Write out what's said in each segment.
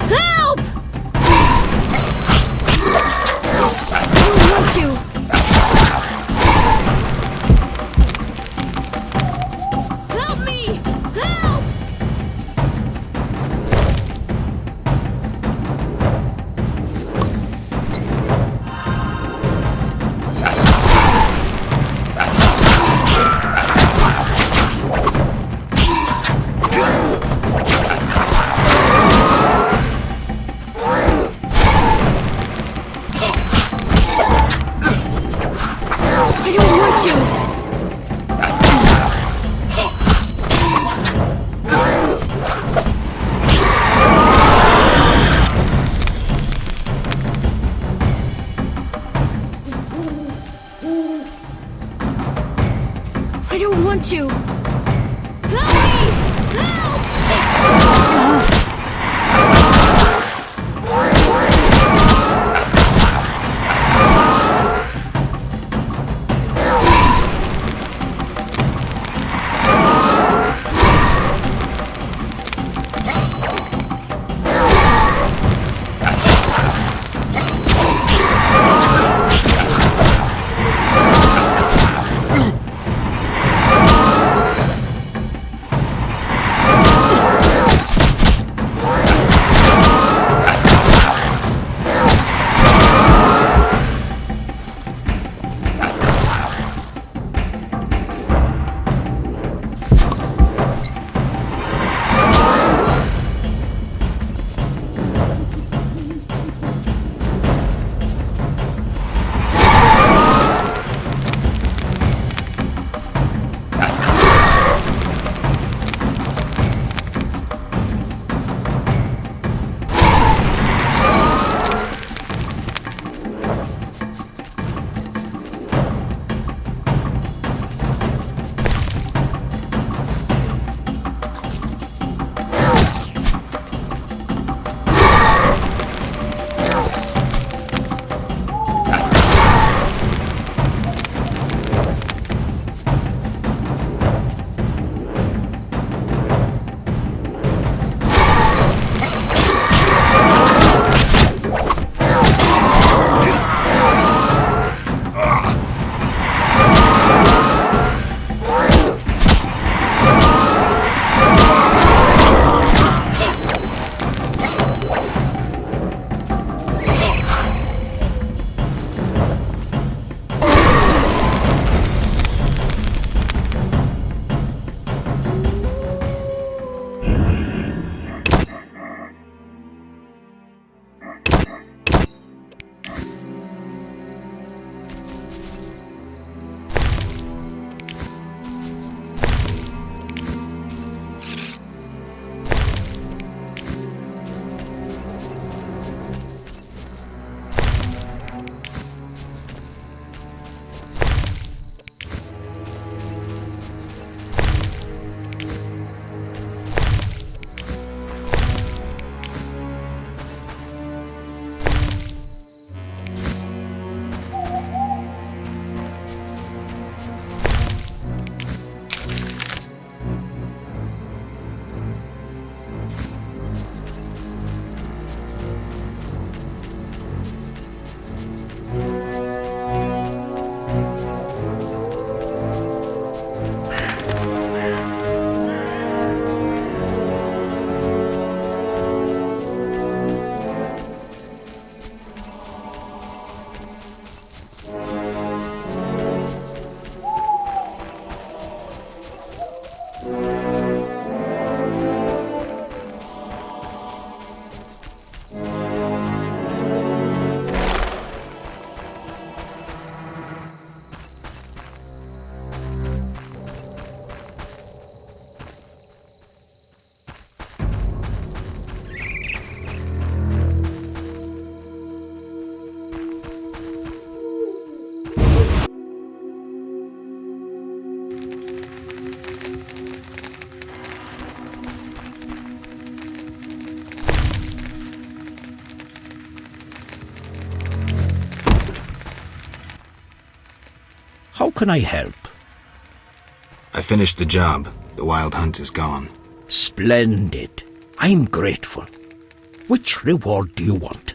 Help! I don't want you. Help me! Help! I don't want you. Help me! Help! How can I help? I finished the job. The wild hunt is gone. Splendid. I'm grateful. Which reward do you want?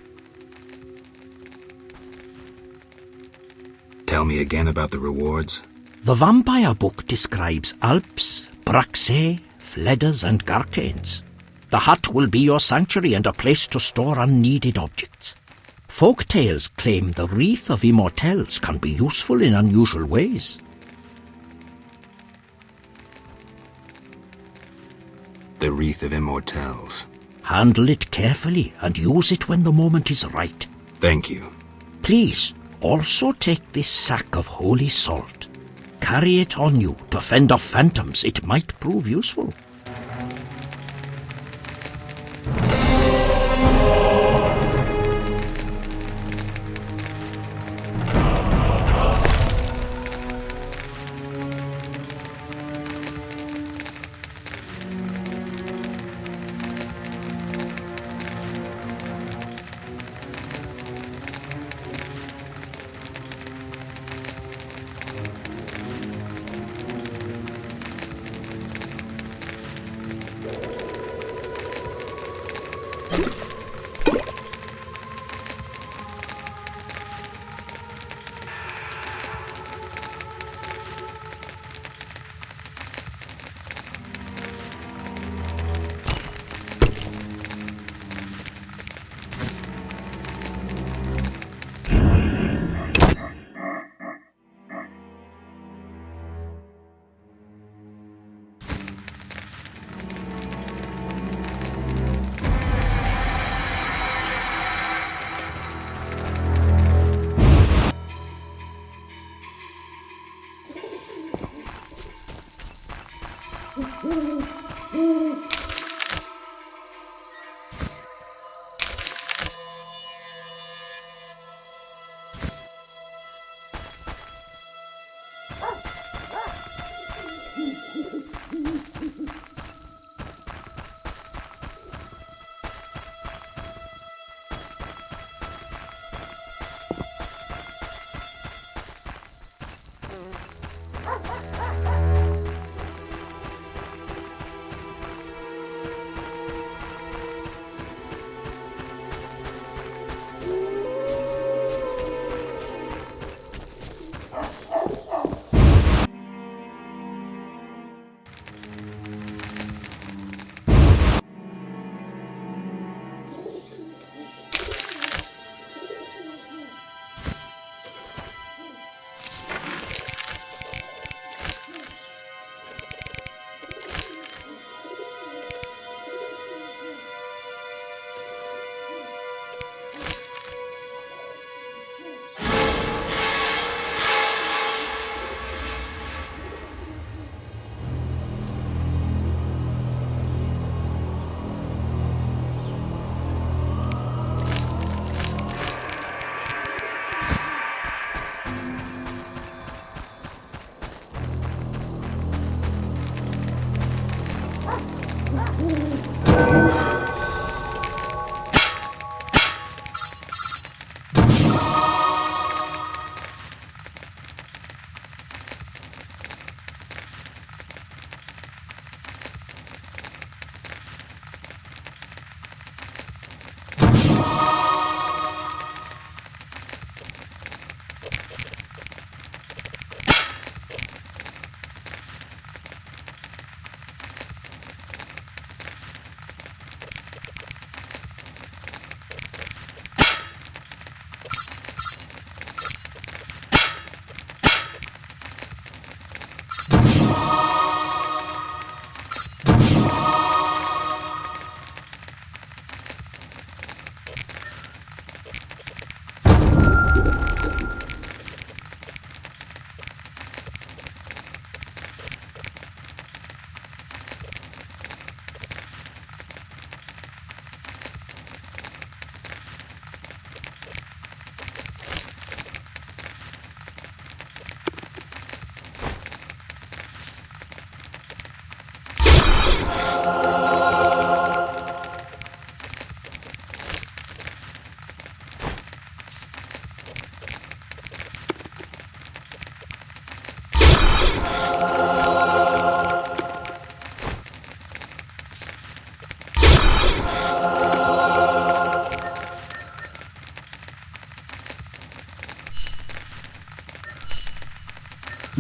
Tell me again about the rewards. The vampire book describes Alps, Braxae, Fledders and Garcanes. The hut will be your sanctuary and a place to store unneeded objects. Folk tales claim the Wreath of Immortelles can be useful in unusual ways. The Wreath of Immortelles. Handle it carefully and use it when the moment is right. Thank you. Please, also take this sack of holy salt. Carry it on you to fend off phantoms. It might prove useful.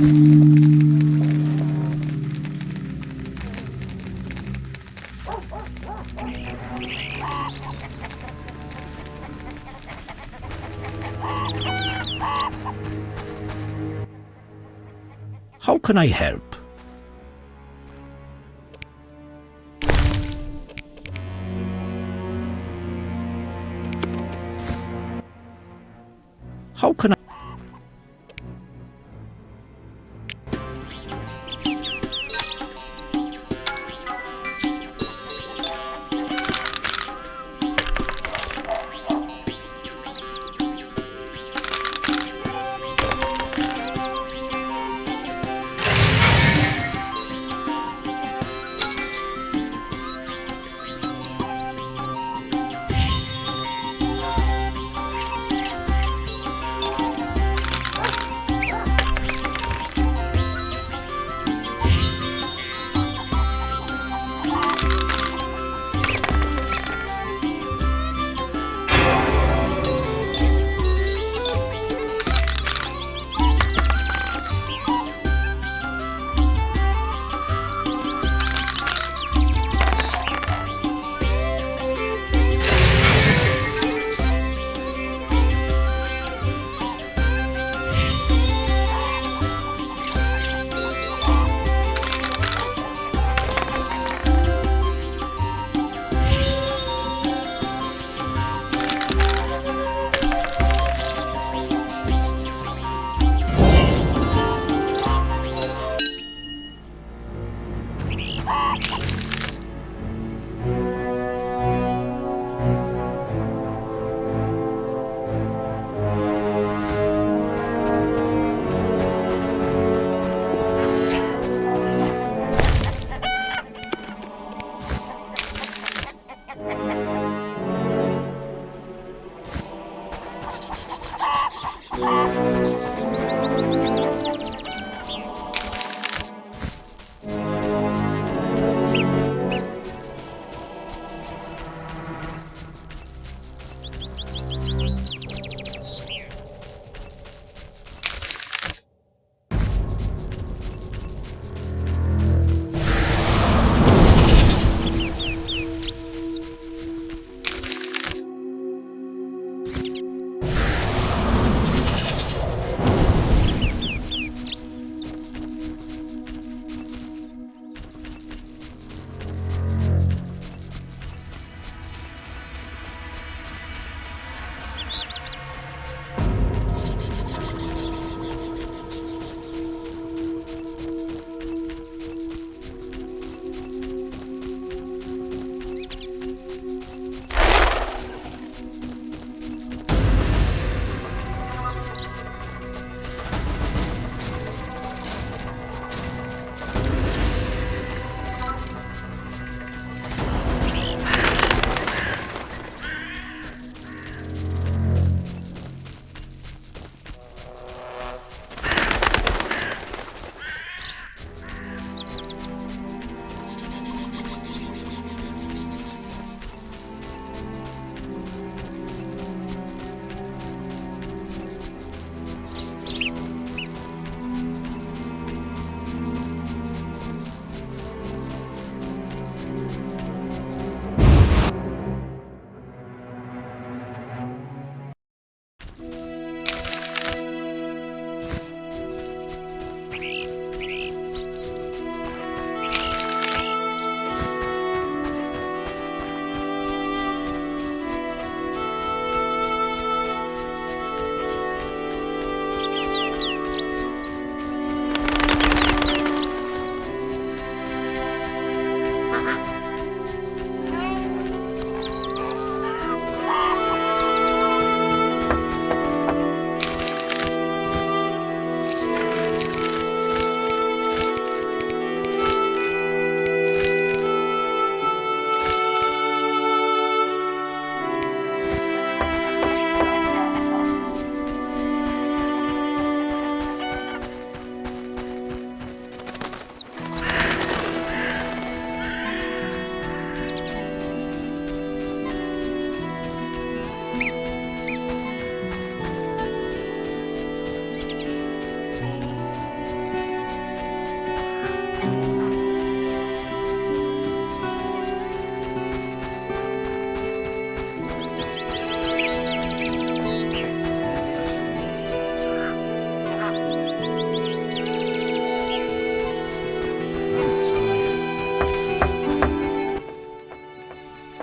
How can I help? How can I...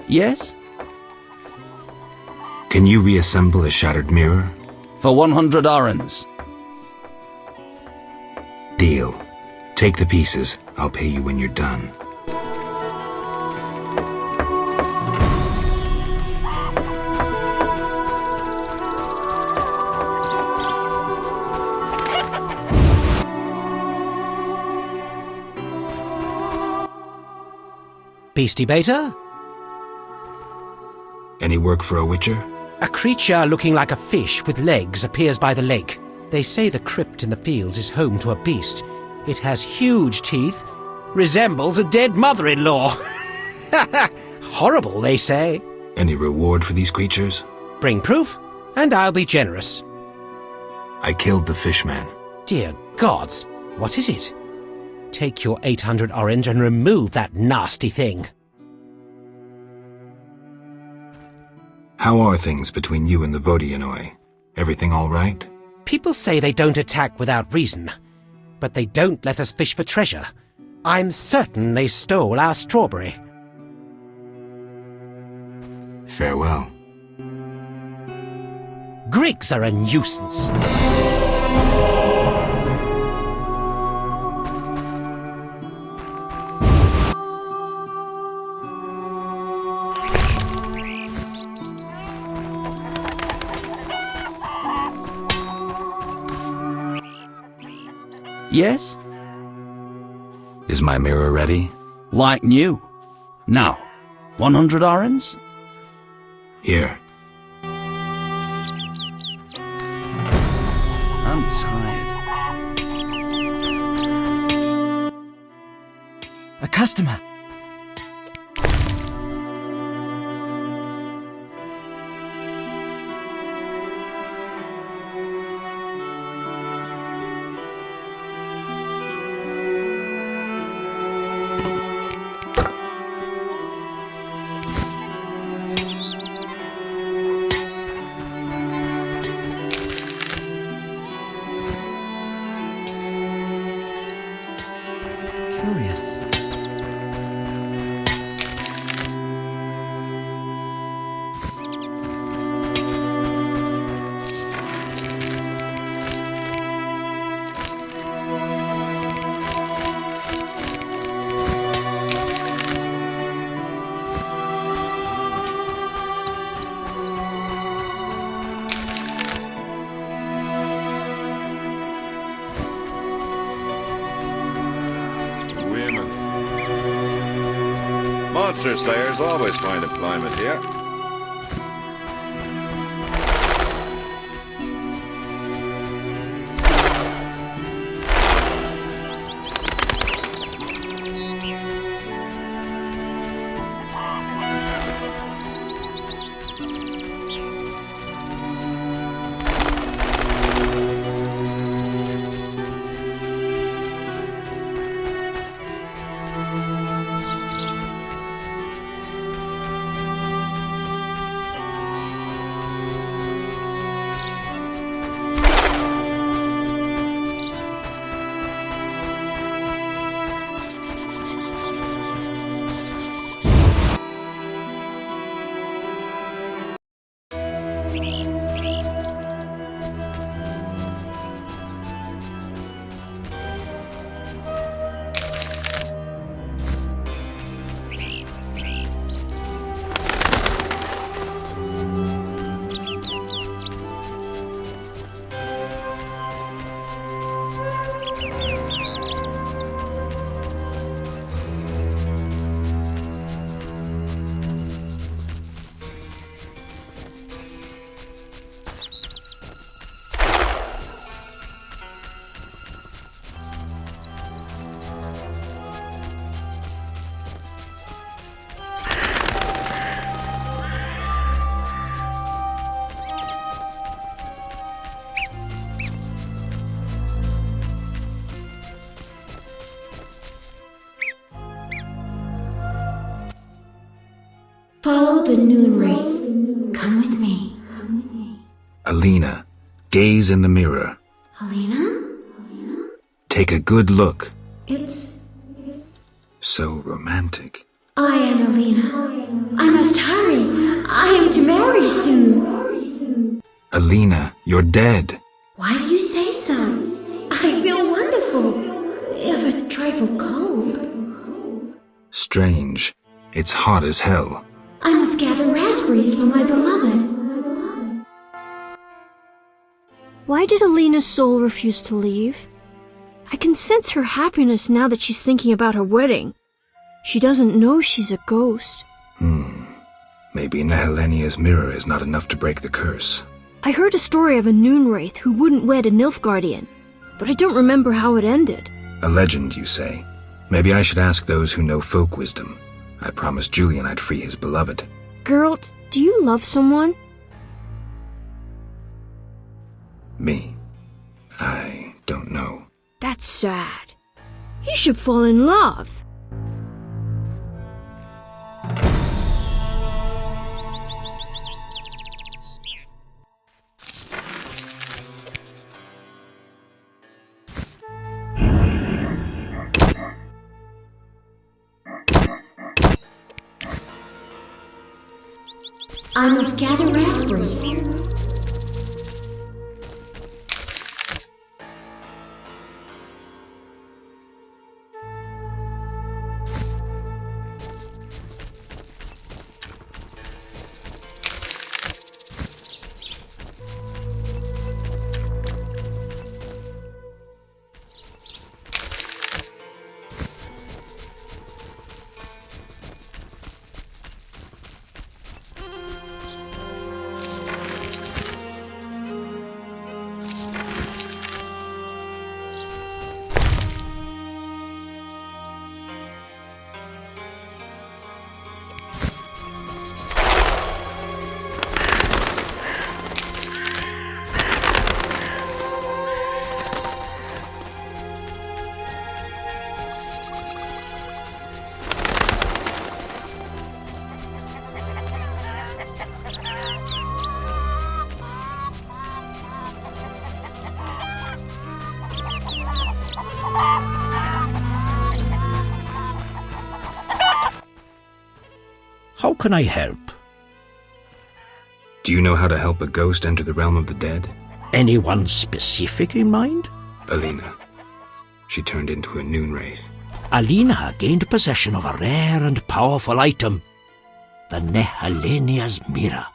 Yes? Can you reassemble a shattered mirror? For 100 orens. Deal. Take the pieces. I'll pay you when you're done. Beastie Baiter? Any work for a witcher? A creature looking like a fish with legs appears by the lake. They say the crypt in the fields is home to a beast. It has huge teeth, resembles a dead mother-in-law. Horrible, they say. Any reward for these creatures? Bring proof, and I'll be generous. I killed the fishman. Dear gods, what is it? Take your 800 orange and remove that nasty thing. How are things between you and the Vodianoi? Everything all right? People say they don't attack without reason, but they don't let us fish for treasure. I'm certain they stole our strawberry. Farewell. Griggs are a nuisance. Yes? Is my mirror ready? Like new. Now, 100 orens? Here. I'm tired. A customer. Curious. Monster slayers always find employment here. Follow the noon wraith. Come with me. Alina, gaze in the mirror. Alina? Take a good look. It's... So romantic. I am Alina. I must hurry. I am to marry soon. Alina, you're dead. Why do you say so? I feel wonderful, if a trifle cold. Strange. It's hot as hell. I must gather raspberries for my beloved. Why did Alina's soul refuse to leave? I can sense her happiness now that she's thinking about her wedding. She doesn't know she's a ghost. Maybe Nehelenia's mirror is not enough to break the curse. I heard a story of a Noonwraith who wouldn't wed a Nilfgaardian, but I don't remember how it ended. A legend, you say? Maybe I should ask those who know folk wisdom. I promised Julian I'd free his beloved. Girl, do you love someone? Me? I don't know. That's sad. You should fall in love. I must gather raspberries. How can I help? Do you know how to help a ghost enter the realm of the dead? Anyone specific in mind? Alina. She turned into a Noonwraith. Alina gained possession of a rare and powerful item, the Nehelenia's mirror.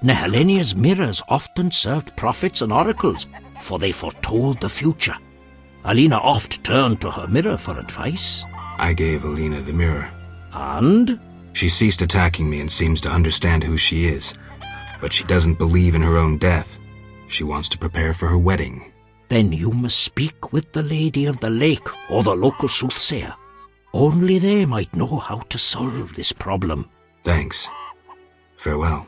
Nehelenia's mirrors often served prophets and oracles, for they foretold the future. Alina oft turned to her mirror for advice. I gave Alina the mirror. And? She ceased attacking me and seems to understand who she is. But she doesn't believe in her own death. She wants to prepare for her wedding. Then you must speak with the Lady of the Lake or the local soothsayer. Only they might know how to solve this problem. Thanks. Farewell.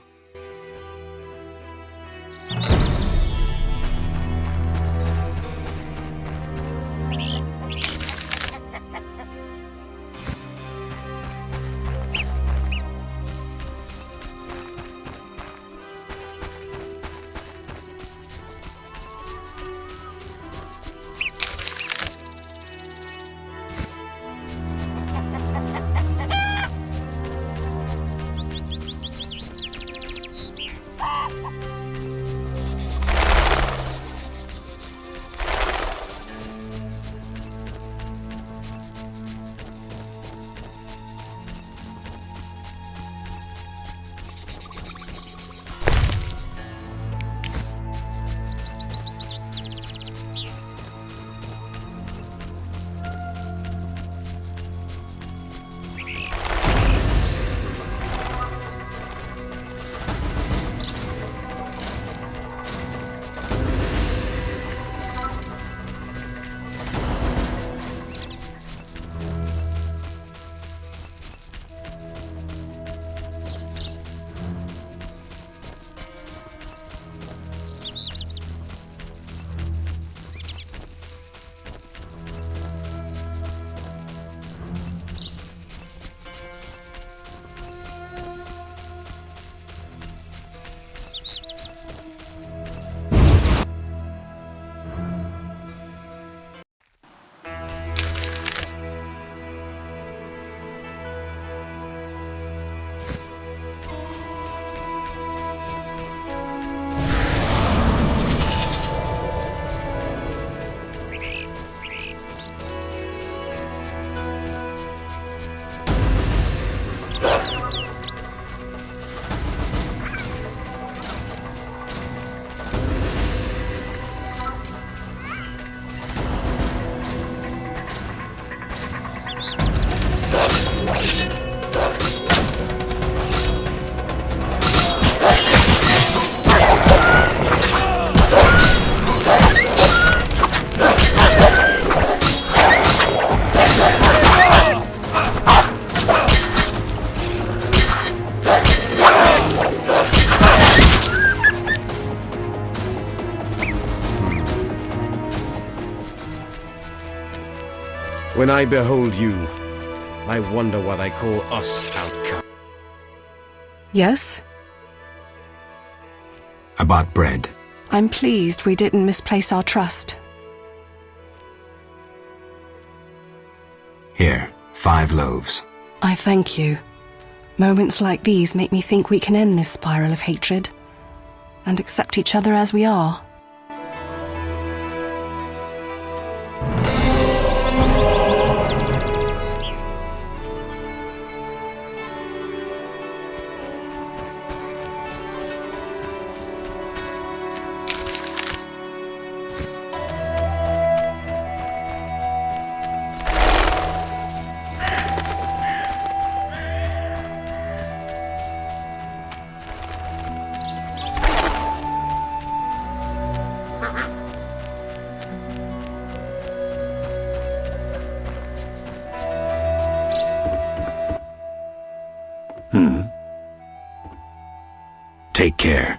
When I behold you, I wonder what I call us outcast. Yes? I bought bread. I'm pleased we didn't misplace our trust. Here, 5 loaves. I thank you. Moments like these make me think we can end this spiral of hatred and accept each other as we are. Take care.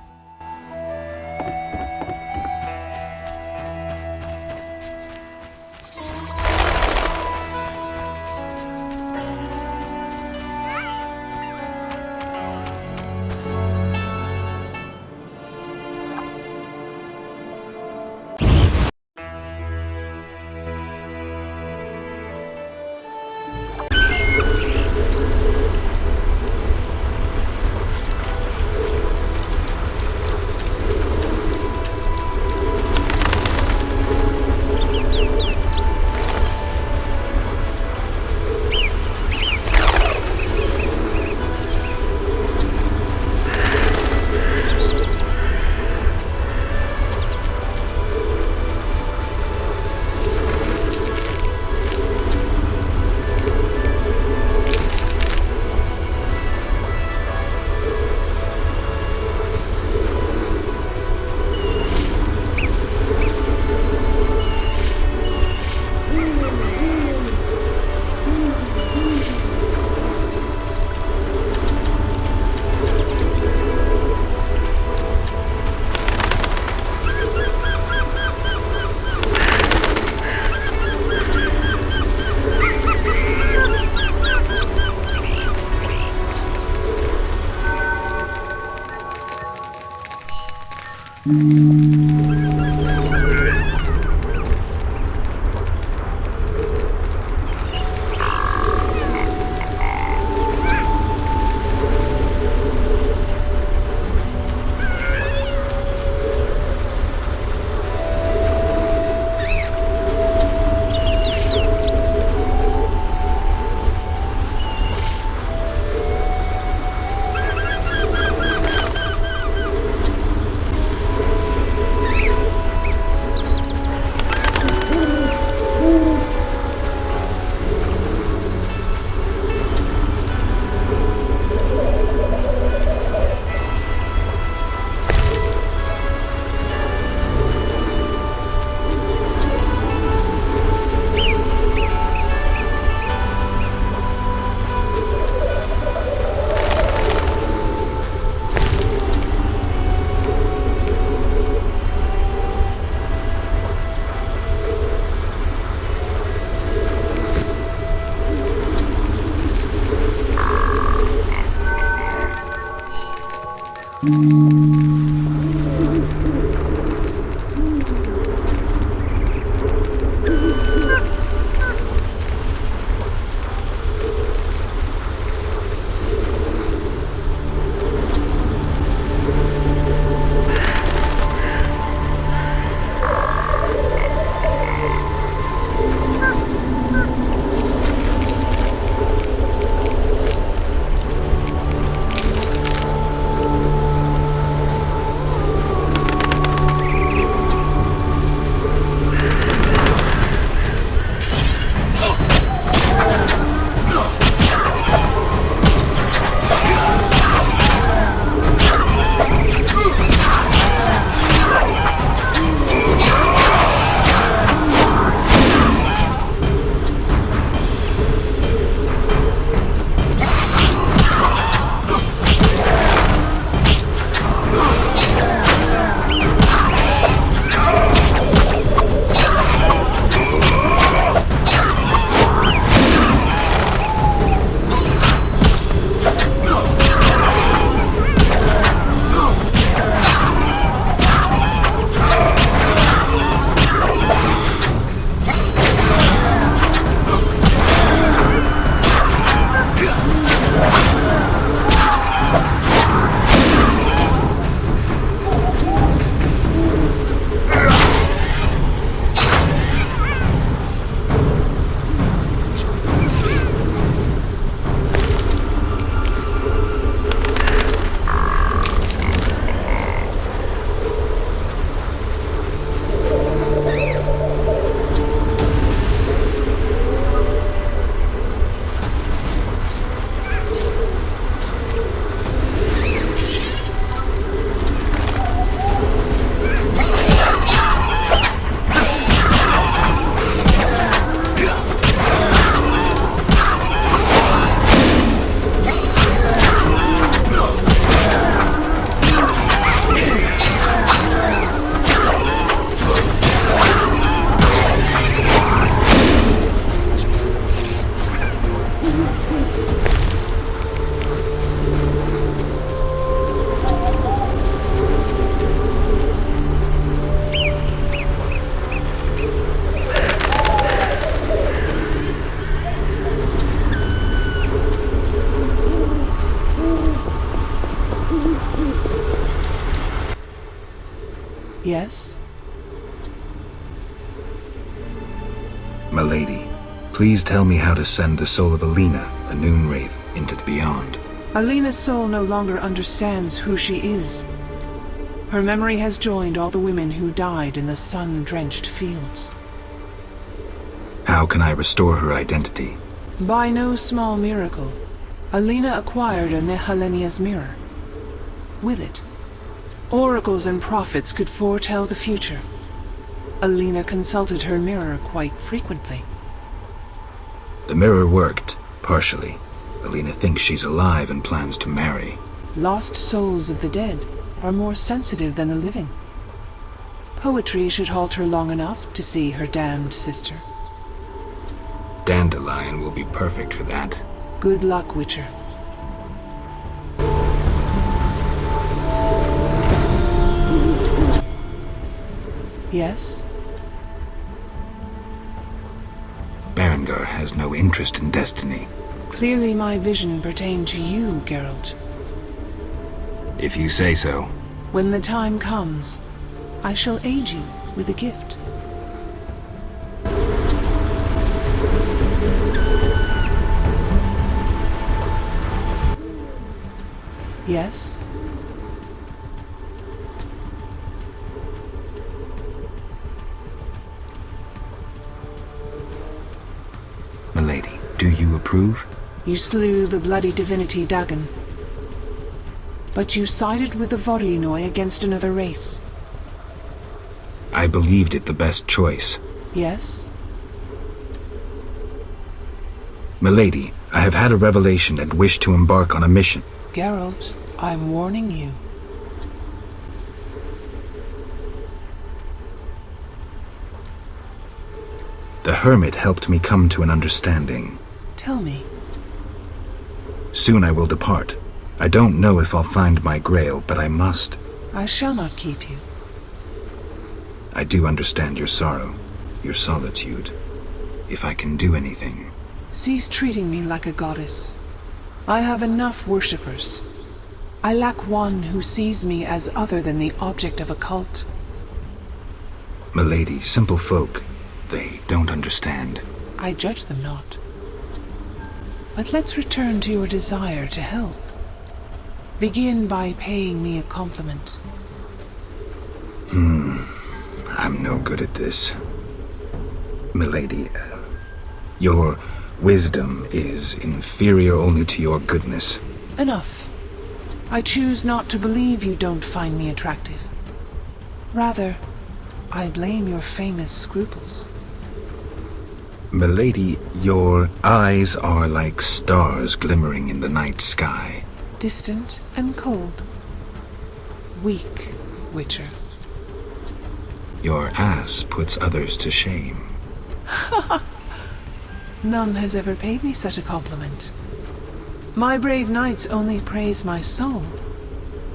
Yes? Milady, please tell me how to send the soul of Alina, a noon wraith, into the beyond. Alina's soul no longer understands who she is. Her memory has joined all the women who died in the sun-drenched fields. How can I restore her identity? By no small miracle, Alina acquired a Nehelenia's mirror. With it, oracles and prophets could foretell the future. Alina consulted her mirror quite frequently. The mirror worked, partially. Alina thinks she's alive and plans to marry. Lost souls of the dead are more sensitive than the living. Poetry should halt her long enough to see her damned sister. Dandelion will be perfect for that. Good luck, Witcher. Yes? Berenger has no interest in destiny. Clearly my vision pertained to you, Geralt. If you say so. When the time comes, I shall aid you with a gift. Yes? Milady, do you approve? You slew the bloody divinity Dagon. But you sided with the Vorillinoi against another race. I believed it the best choice. Yes? Milady, I have had a revelation and wish to embark on a mission. Geralt, I'm warning you. The hermit helped me come to an understanding. Tell me. Soon I will depart. I don't know if I'll find my grail, but I must. I shall not keep you. I do understand your sorrow, your solitude. If I can do anything... Cease treating me like a goddess. I have enough worshippers. I lack one who sees me as other than the object of a cult. Milady, simple folk, they don't understand. I judge them not. But let's return to your desire to help. Begin by paying me a compliment. I'm no good at this. Milady, your wisdom is inferior only to your goodness. Enough. I choose not to believe you don't find me attractive. Rather, I blame your famous scruples. Milady, your eyes are like stars glimmering in the night sky. Distant and cold. Weak, Witcher. Your ass puts others to shame. None has ever paid me such a compliment. My brave knights only praise my soul,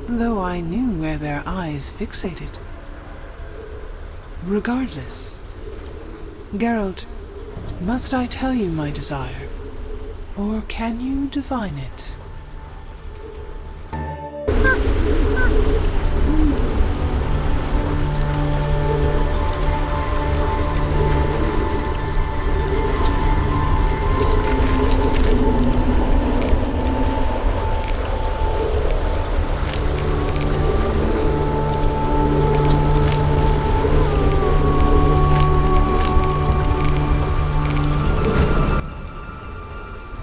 though I knew where their eyes fixated. Regardless, Geralt, must I tell you my desire, or can you divine it?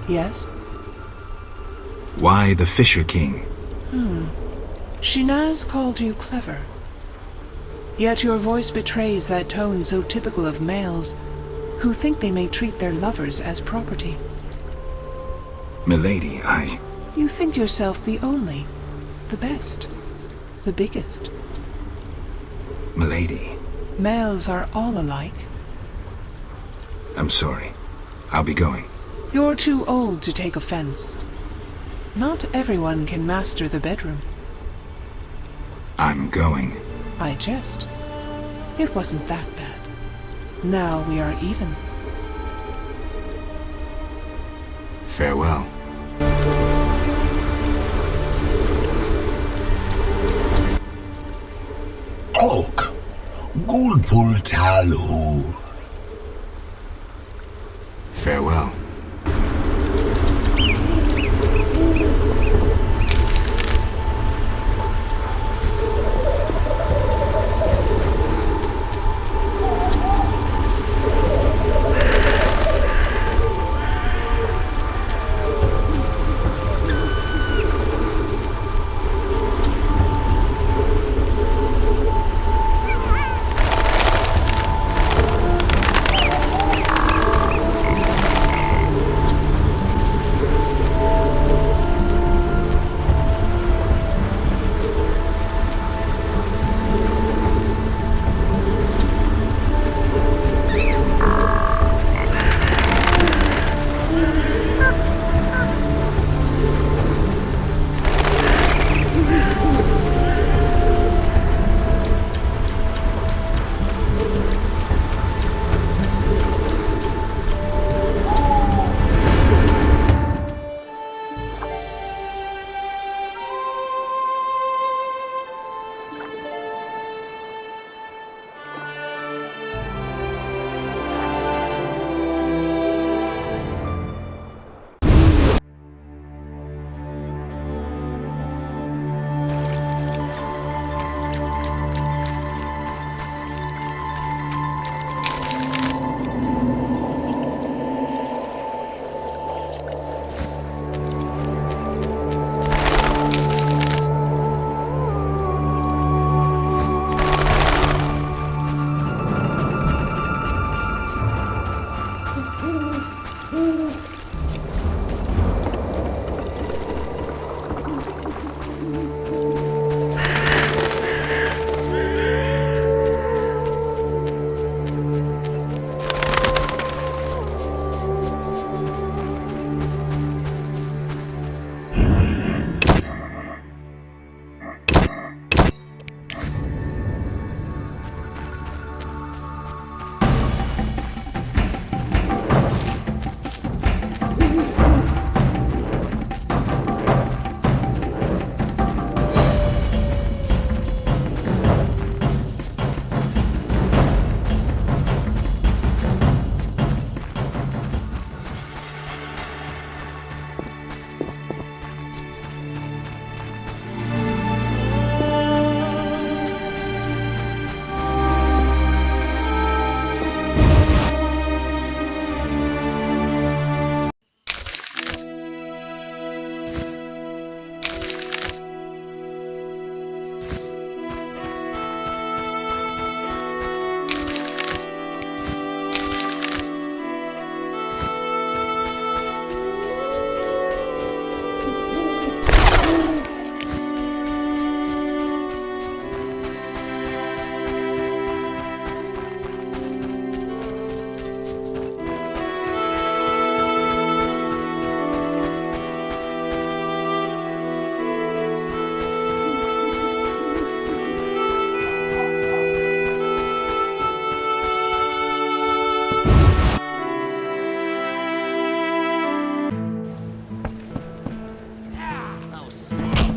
Yes? Why the Fisher King? Shinaz called you clever. Yet your voice betrays that tone so typical of males who think they may treat their lovers as property. Milady, You think yourself the only, the best, the biggest. Milady. Males are all alike. I'm sorry. I'll be going. You're too old to take offense. Not everyone can master the bedroom. I'm going. I jest. It wasn't that bad. Now we are even. Farewell. Cloak! Farewell.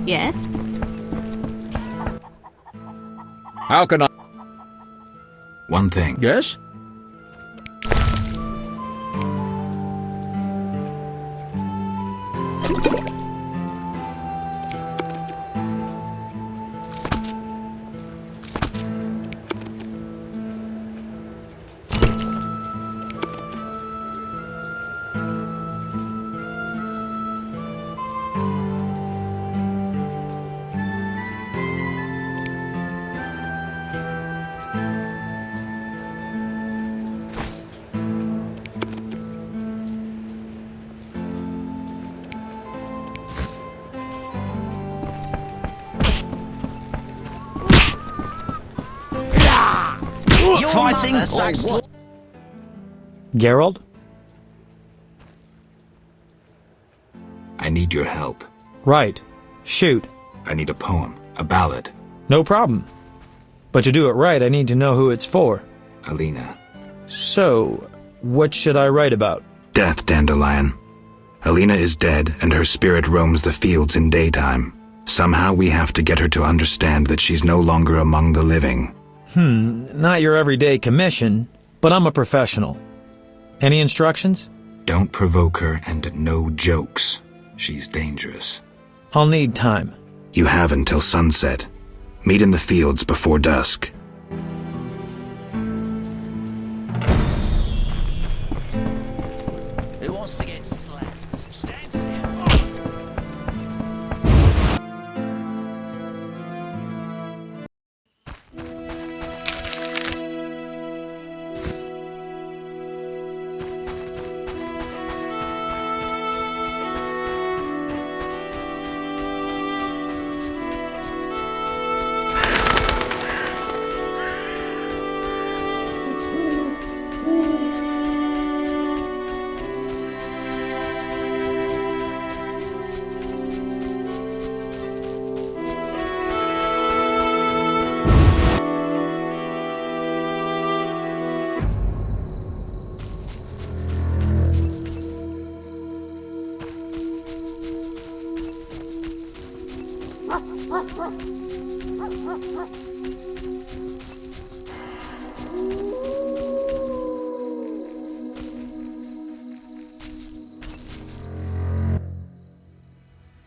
Yes? How can I... One thing. Yes? Fighting or what? Gerald? I need your help. Right. Shoot. I need a poem, a ballad. No problem. But to do it right, I need to know who it's for. Alina. So, what should I write about? Death, Dandelion. Alina is dead, and her spirit roams the fields in daytime. Somehow we have to get her to understand that she's no longer among the living. Not your everyday commission, but I'm a professional. Any instructions? Don't provoke her and no jokes. She's dangerous. I'll need time. You have until sunset. Meet in the fields before dusk. Who wants to get slapped? Stand still.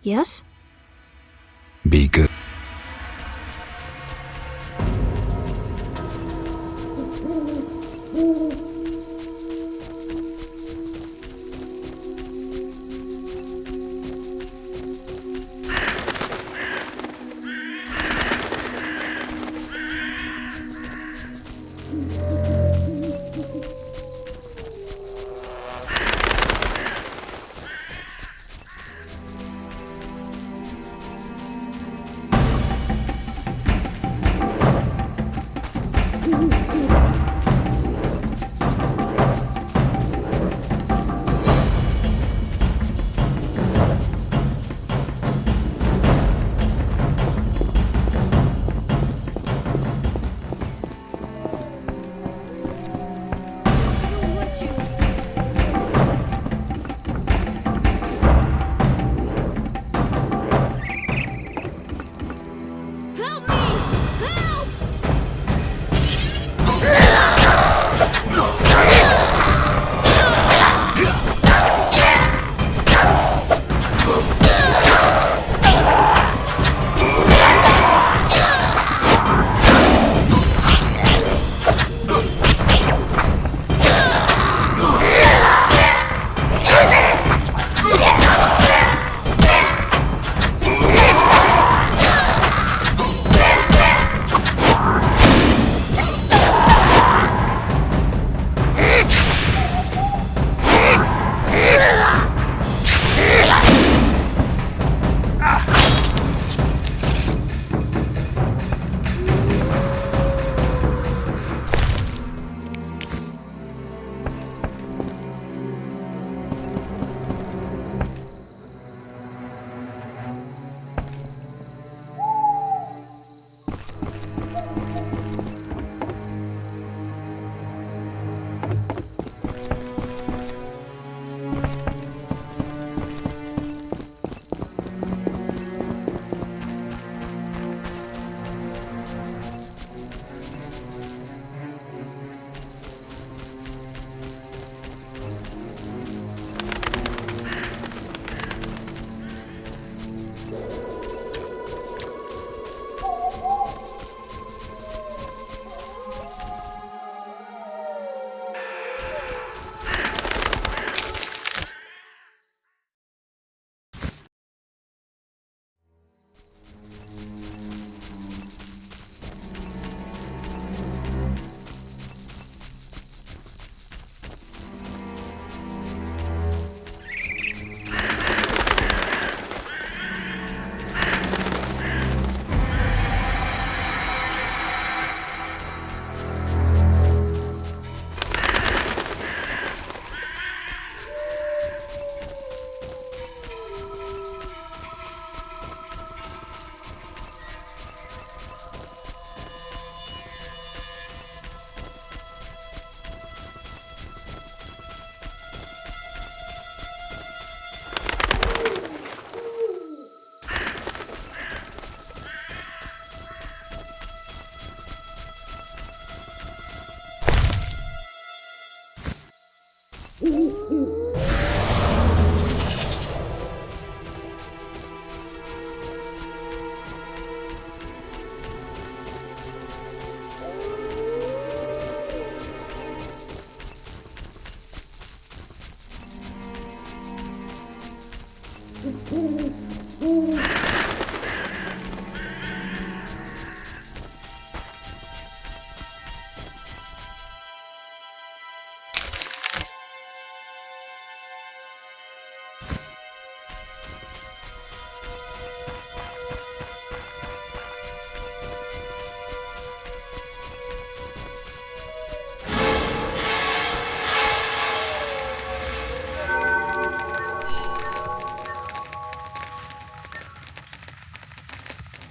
Yes? Be good.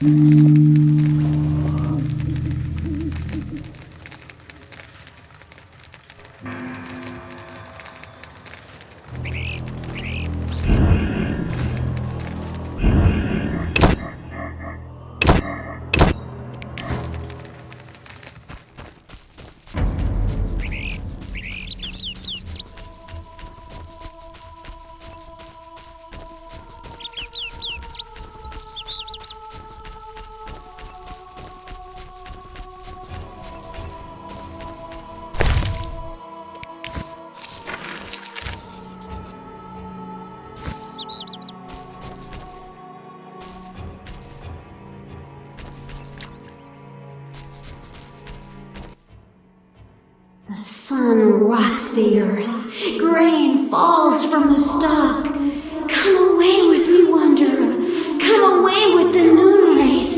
The sun rocks the earth. Grain falls from the stalk. Come away with me, wanderer. Come away with the moon wraith.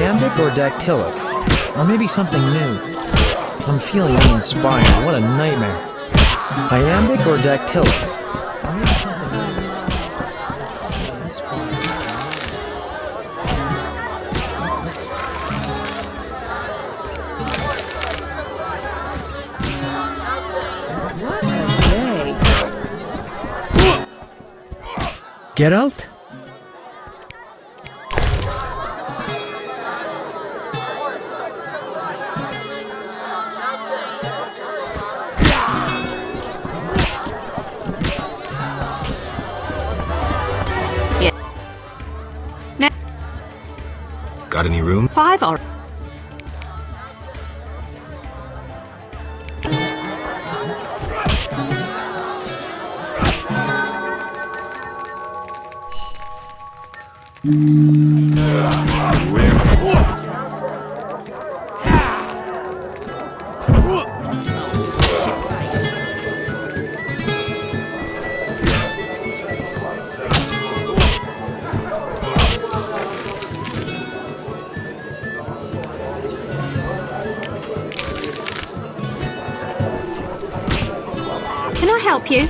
Iambic or dactylic? Or maybe something new? I'm feeling uninspired. What a nightmare. Iambic or dactylic? Or maybe something new? Geralt? Got any room? 5 are... Can I help you?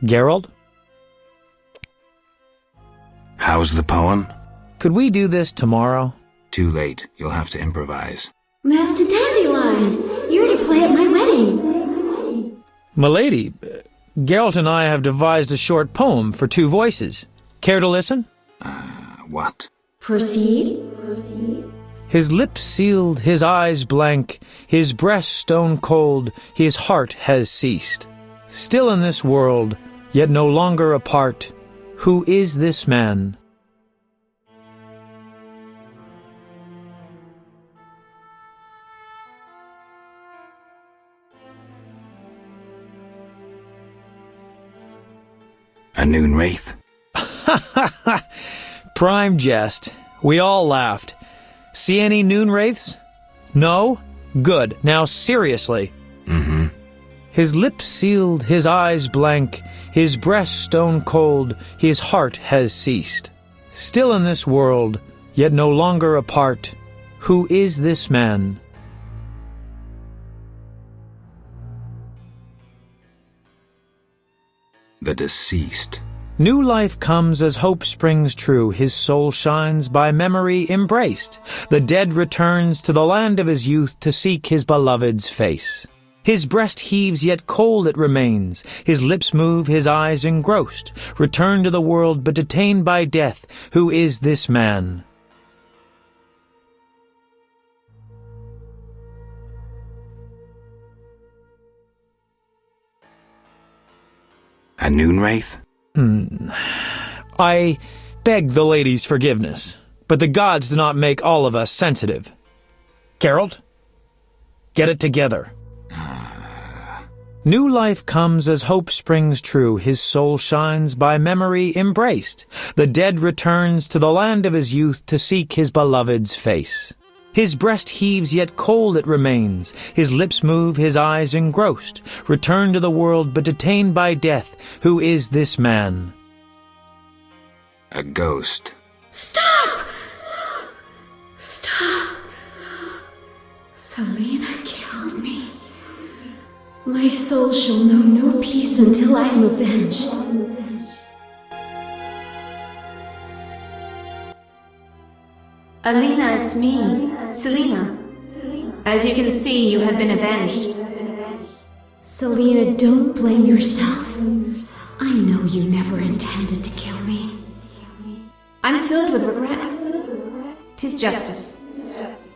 Geralt? How's the poem? Could we do this tomorrow? Too late. You'll have to improvise. Master Dandelion, you're to play at my wedding. Milady, Geralt and I have devised a short poem for 2 voices. Care to listen? What? Proceed. His lips sealed, his eyes blank, his breast stone cold, his heart has ceased. Still in this world, yet no longer apart, who is this man? A noon wraith? Prime jest. We all laughed. See any noon wraiths? No? Good. Now seriously. Mm-hmm. His lips sealed, his eyes blank, his breast stone cold, his heart has ceased. Still in this world, yet no longer apart, who is this man? The deceased. New life comes as hope springs true, his soul shines by memory embraced. The dead returns to the land of his youth to seek his beloved's face. His breast heaves, yet cold it remains. His lips move, his eyes engrossed. Returned to the world, but detained by death. Who is this man? A noon wraith? I beg the lady's forgiveness, but the gods do not make all of us sensitive. Geralt, get it together. New life comes as hope springs true, his soul shines by memory embraced. The dead returns to the land of his youth to seek his beloved's face. His breast heaves, yet cold it remains. His lips move, his eyes engrossed. Returned to the world, but detained by death. Who is this man? A ghost. Stop! Stop! Selena killed me. My soul shall know no peace until I am avenged. Alina, it's me, Selena. As you can see, you have been avenged. Selena, don't blame yourself. I know you never intended to kill me. I'm filled with regret. 'Tis justice.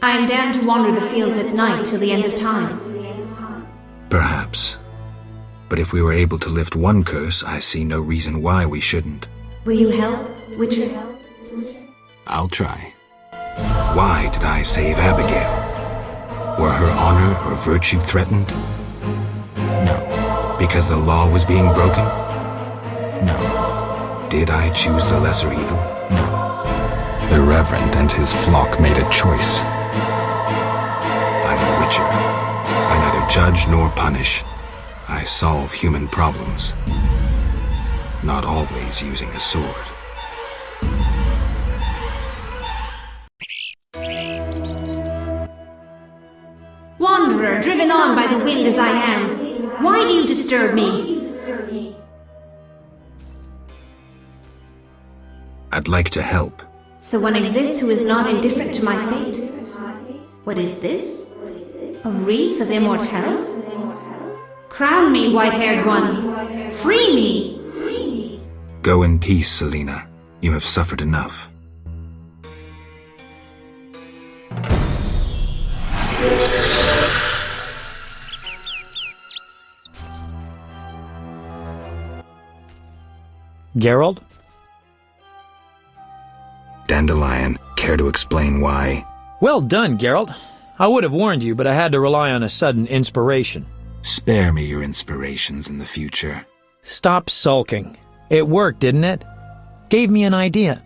I am damned to wander the fields at night till the end of time. Perhaps. But if we were able to lift one curse, I see no reason why we shouldn't. Will you help, Witcher? I'll try. Why did I save Abigail? Were her honor or virtue threatened? No. Because the law was being broken? No. Did I choose the lesser evil? No. The Reverend and his flock made a choice. I'm a witcher. I neither judge nor punish. I solve human problems. Not always using a sword. Wanderer, driven on by the wind as I am, why do you disturb me? I'd like to help. So one exists who is not indifferent to my fate. What is this? A wreath of immortelles? Crown me, white-haired one! Free me! Go in peace, Alina. You have suffered enough. Geralt? Dandelion, care to explain why? Well done, Geralt. I would have warned you, but I had to rely on a sudden inspiration. Spare me your inspirations in the future. Stop sulking. It worked, didn't it? Gave me an idea.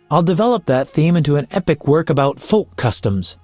I'll develop that theme into an epic work about folk customs.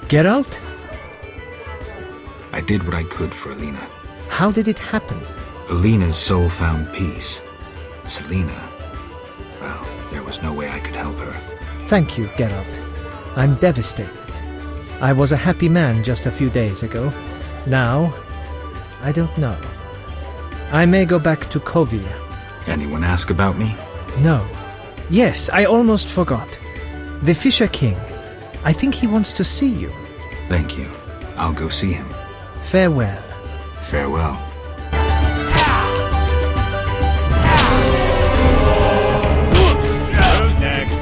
Geralt? I did what I could for Alina. How did it happen? Alina's soul found peace. Selena, well, there was no way I could help her. Thank you, Geralt. I'm devastated. I was a happy man just a few days ago. Now, I don't know. I may go back to Kovia. Anyone ask about me? No. Yes, I almost forgot. The Fisher King. I think he wants to see you. Thank you. I'll go see him. Farewell. Farewell. Who's next?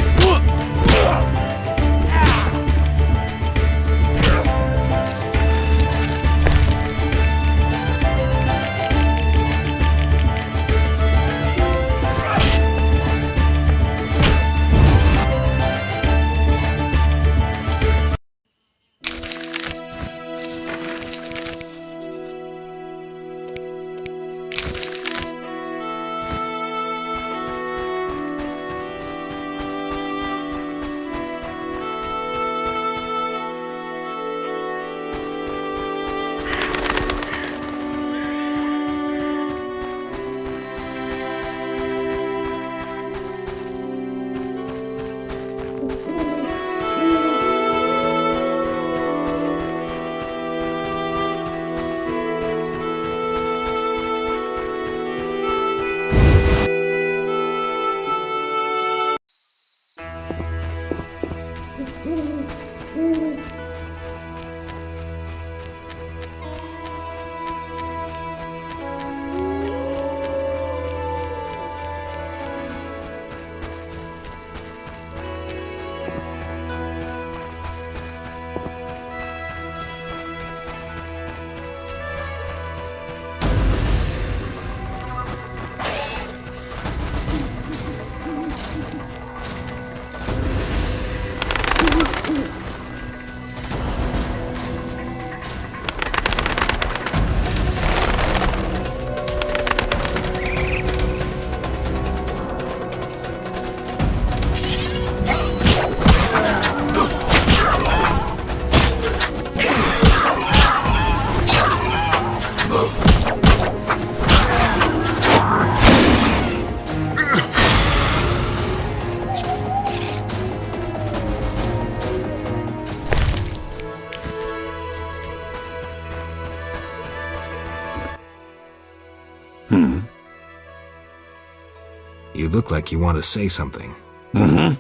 You look like you want to say something. I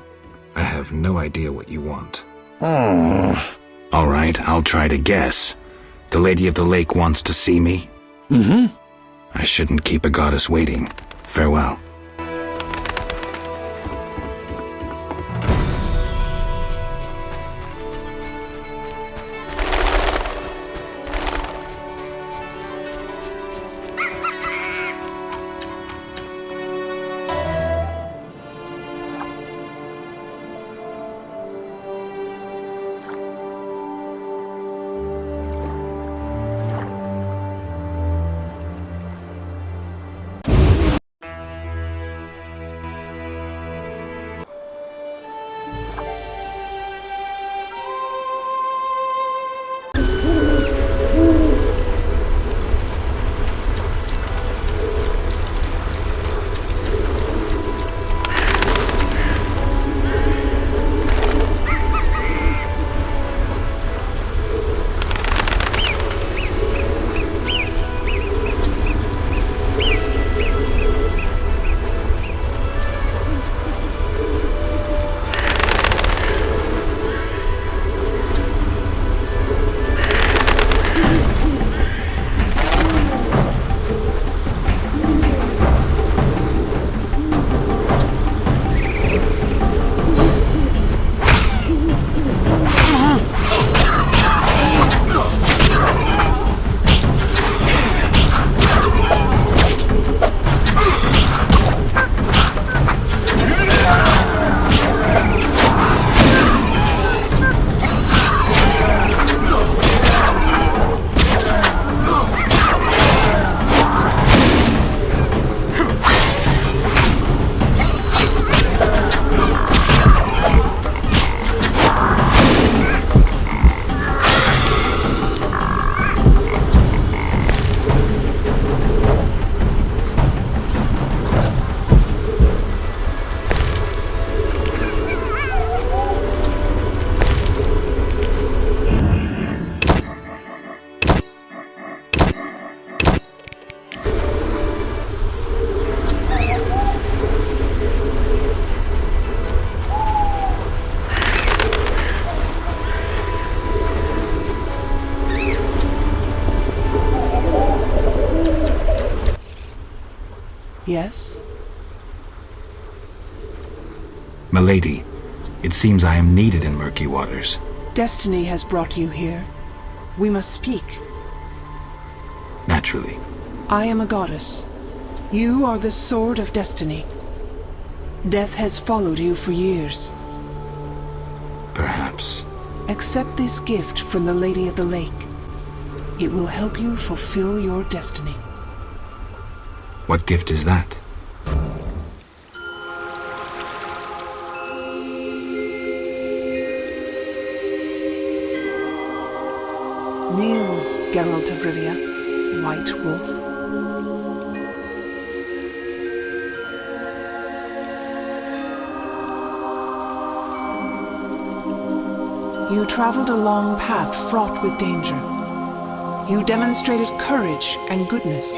have no idea what you want. All right, I'll try to guess. The Lady of the Lake wants to see me? I shouldn't keep a goddess waiting. Farewell. Yes? Milady, it seems I am needed in murky waters. Destiny has brought you here. We must speak. Naturally. I am a goddess. You are the sword of destiny. Death has followed you for years. Perhaps. Accept this gift from the Lady of the Lake. It will help you fulfill your destiny. What gift is that? Kneel, Geralt of Rivia, White Wolf. You traveled a long path fraught with danger. You demonstrated courage and goodness.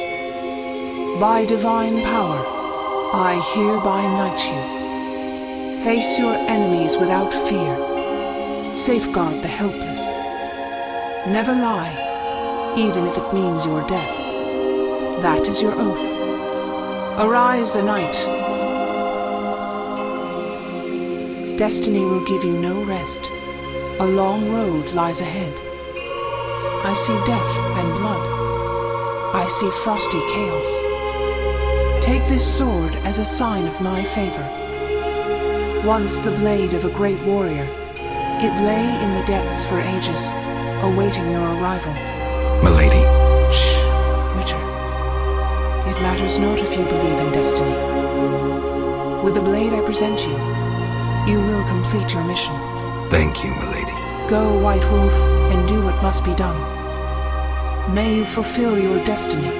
By divine power, I hereby knight you. Face your enemies without fear. Safeguard the helpless. Never lie, even if it means your death. That is your oath. Arise a knight. Destiny will give you no rest. A long road lies ahead. I see death and blood. I see frosty chaos. Take this sword as a sign of my favor. Once the blade of a great warrior, it lay in the depths for ages, awaiting your arrival. Milady. Shh, Witcher. It matters not if you believe in destiny. With the blade I present you, you will complete your mission. Thank you, Milady. Go, White Wolf, and do what must be done. May you fulfill your destiny.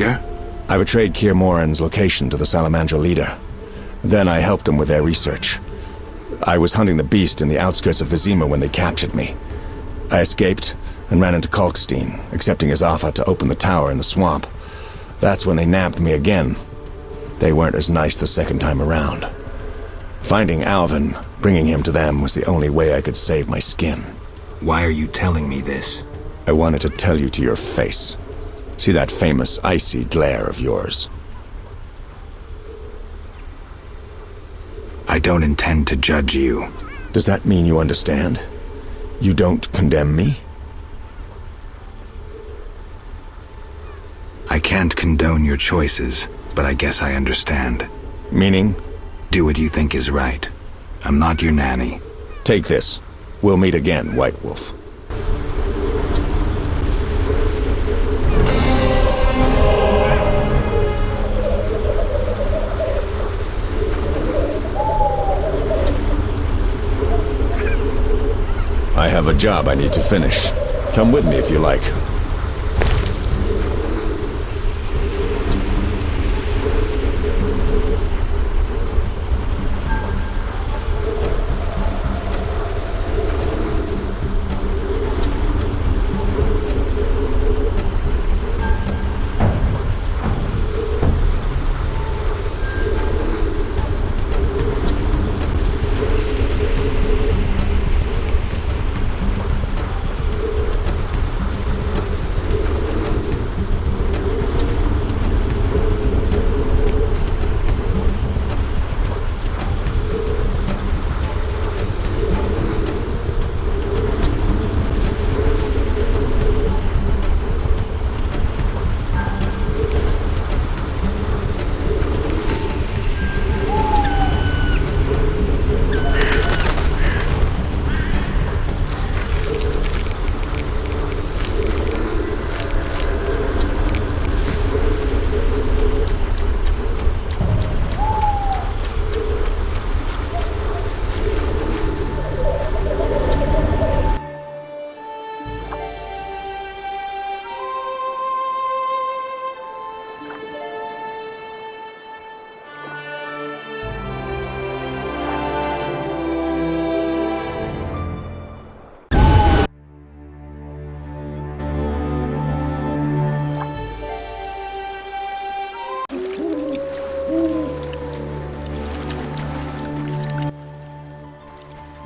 Berenger? I betrayed Kier Moran's location to the Salamandra leader. Then I helped them with their research. I was hunting the beast in the outskirts of Vizima when they captured me. I escaped and ran into Kalkstein, accepting his offer to open the tower in the swamp. That's when they nabbed me again. They weren't as nice the second time around. Finding Alvin, bringing him to them, was the only way I could save my skin. Why are you telling me this? I wanted to tell you to your face. See that famous icy glare of yours? I don't intend to judge you. Does that mean you understand? You don't condemn me? I can't condone your choices, but I guess I understand. Meaning? Do what you think is right. I'm not your nanny. Take this. We'll meet again, White Wolf. I have a job I need to finish. Come with me if you like.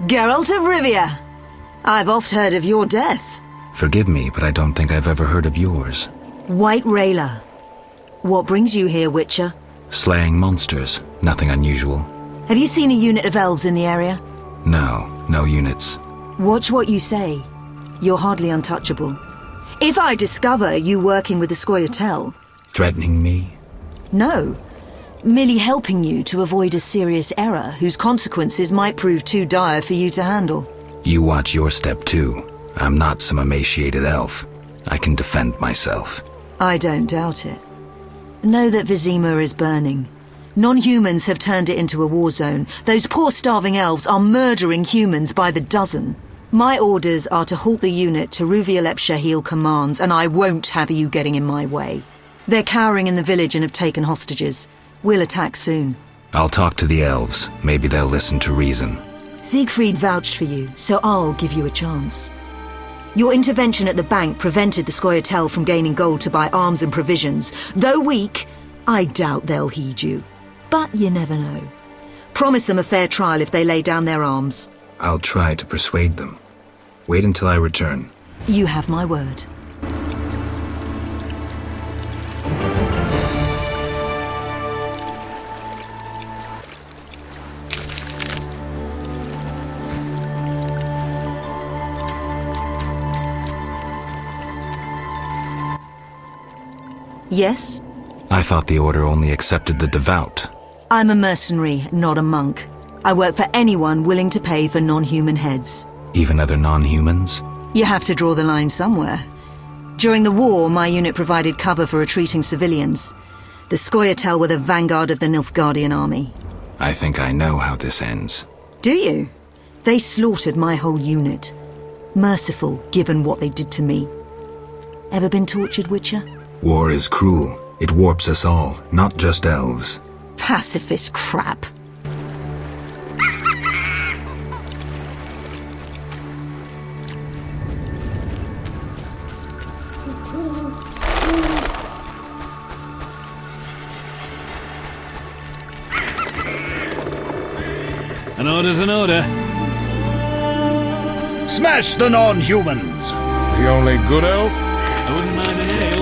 Geralt of Rivia! I've oft heard of your death. Forgive me, but I don't think I've ever heard of yours. White Rayla. What brings you here, Witcher? Slaying monsters. Nothing unusual. Have you seen a unit of elves in the area? No units. Watch what you say. You're hardly untouchable. If I discover you working with the Scoia'tael... Threatening me? No. Merely helping you to avoid a serious error whose consequences might prove too dire for you to handle. You watch your step too. I'm not some emaciated elf. I can defend myself. I don't doubt it. Know that Vizima is burning. Non-humans have turned it into a war zone. Those poor starving elves are murdering humans by the dozen. My orders are to halt the unit to Ruvialep Shahil commands, and I won't have you getting in my way. They're cowering in the village and have taken hostages. We'll attack soon. I'll talk to the elves. Maybe they'll listen to reason. Siegfried vouched for you, so I'll give you a chance. Your intervention at the bank prevented the Scoia'tael from gaining gold to buy arms and provisions. Though weak, I doubt they'll heed you. But you never know. Promise them a fair trial if they lay down their arms. I'll try to persuade them. Wait until I return. You have my word. Yes? I thought the Order only accepted the devout. I'm a mercenary, not a monk. I work for anyone willing to pay for non-human heads. Even other non-humans? You have to draw the line somewhere. During the war, my unit provided cover for retreating civilians. The Scoia'tael were the vanguard of the Nilfgaardian army. I think I know how this ends. Do you? They slaughtered my whole unit. Merciful, given what they did to me. Ever been tortured, Witcher? War is cruel. It warps us all, not just elves. Pacifist crap. An order's an order. Smash the non-humans! The only good elf? I wouldn't mind an ale.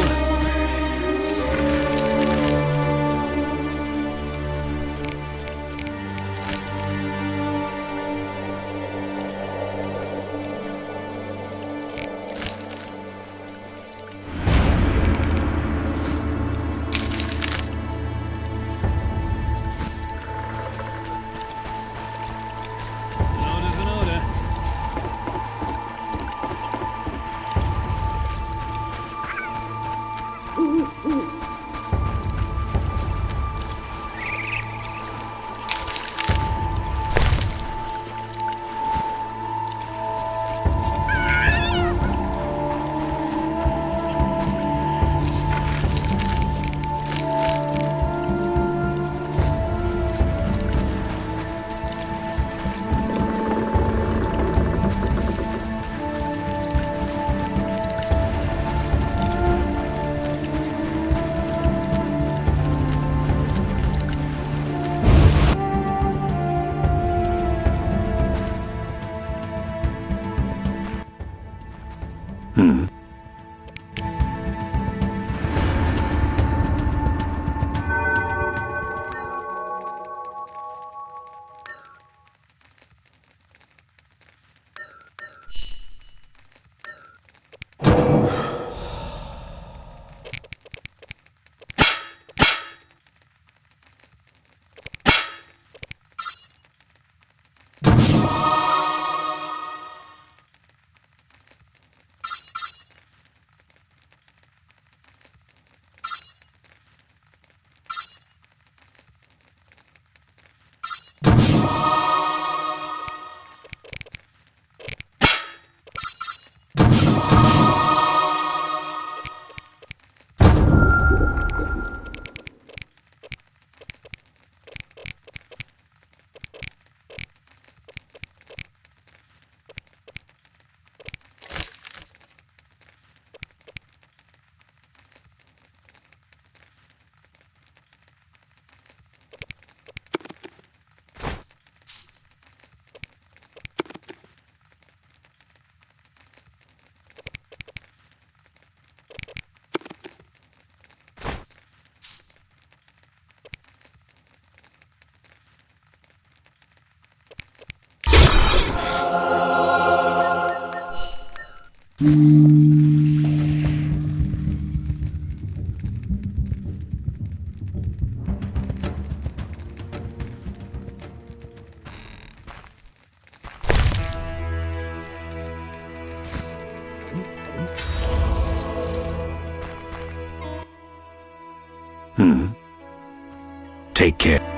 Take care.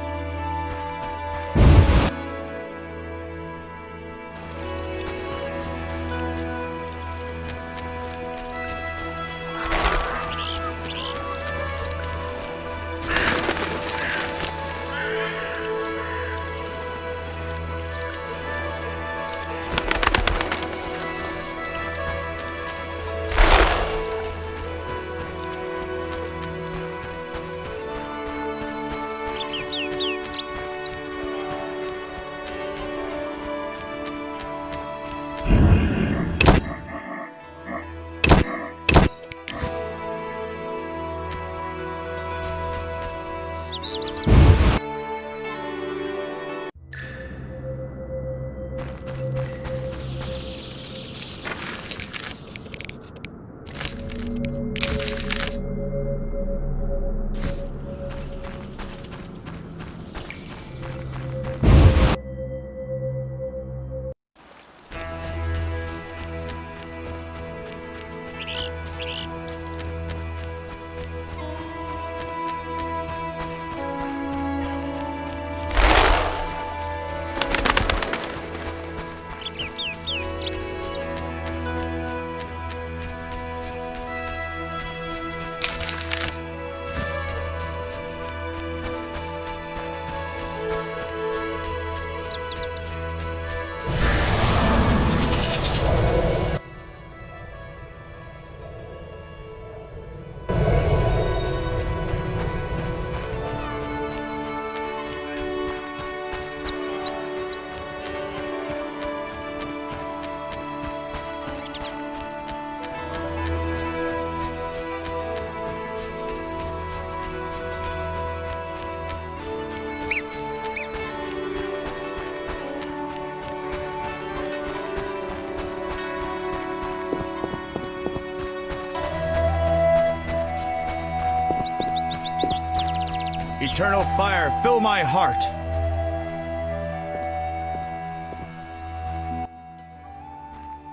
Eternal fire, fill my heart.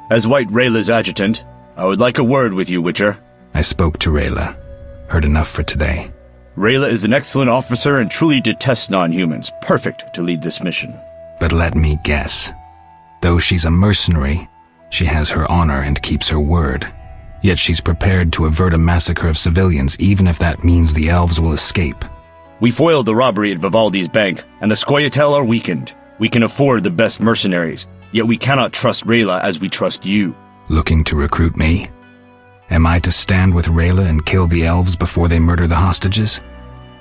As White Rayla's adjutant, I would like a word with you, Witcher. I spoke to Rayla. Heard enough for today. Rayla is an excellent officer and truly detests non-humans. Perfect to lead this mission. But let me guess. Though she's a mercenary, she has her honor and keeps her word. Yet she's prepared to avert a massacre of civilians, even if that means the elves will escape. We foiled the robbery at Vivaldi's bank, and the Scoia'tael are weakened. We can afford the best mercenaries, yet we cannot trust Rayla as we trust you. Looking to recruit me? Am I to stand with Rayla and kill the elves before they murder the hostages?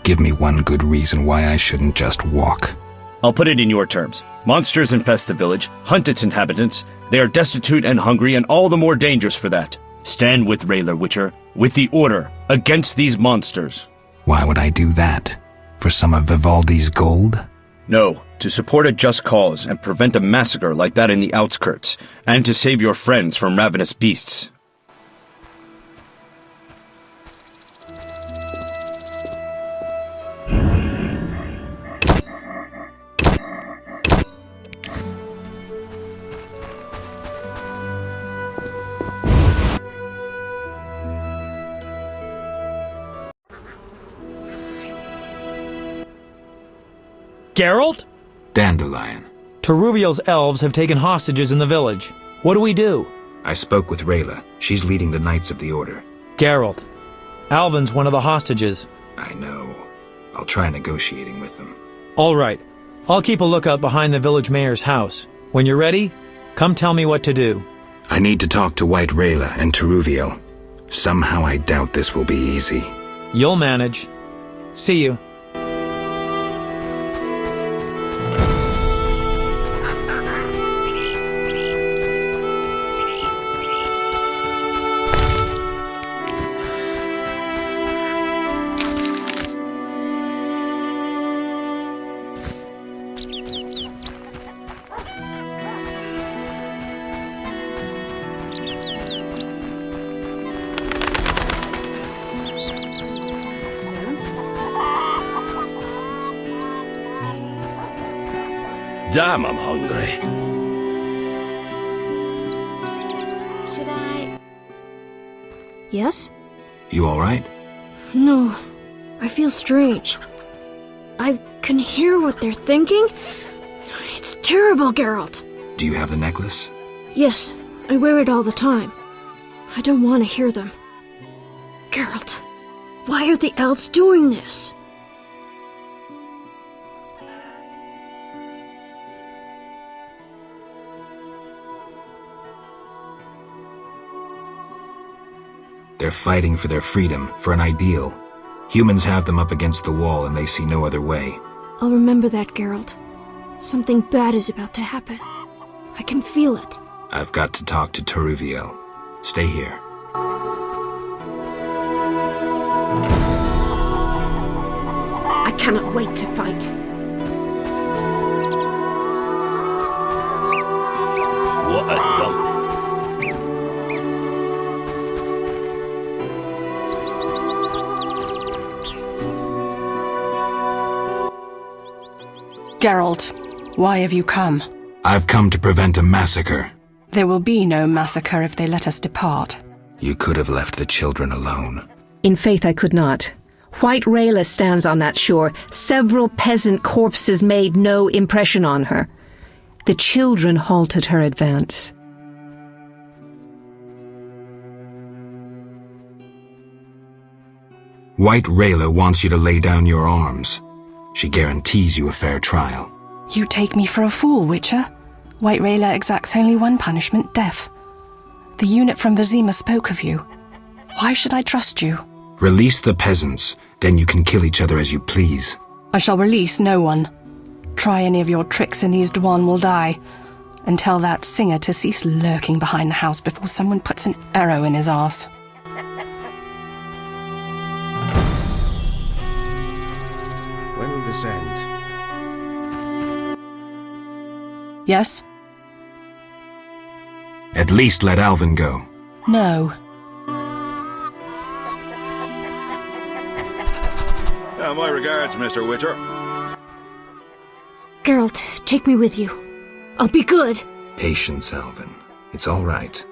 Give me one good reason why I shouldn't just walk. I'll put it in your terms. Monsters infest the village, hunt its inhabitants. They are destitute and hungry, and all the more dangerous for that. Stand with Rayla, Witcher, with the Order, against these monsters. Why would I do that? For some of Vivaldi's gold? No, to support a just cause and prevent a massacre like that in the outskirts, and to save your friends from ravenous beasts. Geralt? Dandelion. Teruviel's elves have taken hostages in the village. What do we do? I spoke with Rayla. She's leading the Knights of the Order. Geralt. Alvin's one of the hostages. I know. I'll try negotiating with them. All right. I'll keep a lookout behind the village mayor's house. When you're ready, come tell me what to do. I need to talk to White Rayla and Teruviel. Somehow I doubt this will be easy. You'll manage. See you. Damn, I'm hungry. Should I... Yes? You all right? No, I feel strange. I can hear what they're thinking. It's terrible, Geralt. Do you have the necklace? Yes, I wear it all the time. I don't want to hear them. Geralt, why are the elves doing this? They're fighting for their freedom, for an ideal. Humans have them up against the wall and they see no other way. I'll remember that, Geralt. Something bad is about to happen. I can feel it. I've got to talk to Teruviel. Stay here. I cannot wait to fight. What a dump. Geralt, why have you come? I've come to prevent a massacre. There will be no massacre if they let us depart. You could have left the children alone. In faith I could not. White Rayla stands on that shore. Several peasant corpses made no impression on her. The children halted her advance. White Rayla wants you to lay down your arms. She guarantees you a fair trial. You take me for a fool, Witcher. White Rayla exacts only one punishment, death. The unit from Vizima spoke of you. Why should I trust you? Release the peasants, then you can kill each other as you please. I shall release no one. Try any of your tricks and these Dwan will die. And tell that singer to cease lurking behind the house before someone puts an arrow in his arse. When will this end? Yes? At least let Alvin go. No. Yeah, my regards, Mr. Witcher. Geralt, take me with you. I'll be good. Patience, Alvin. It's all right.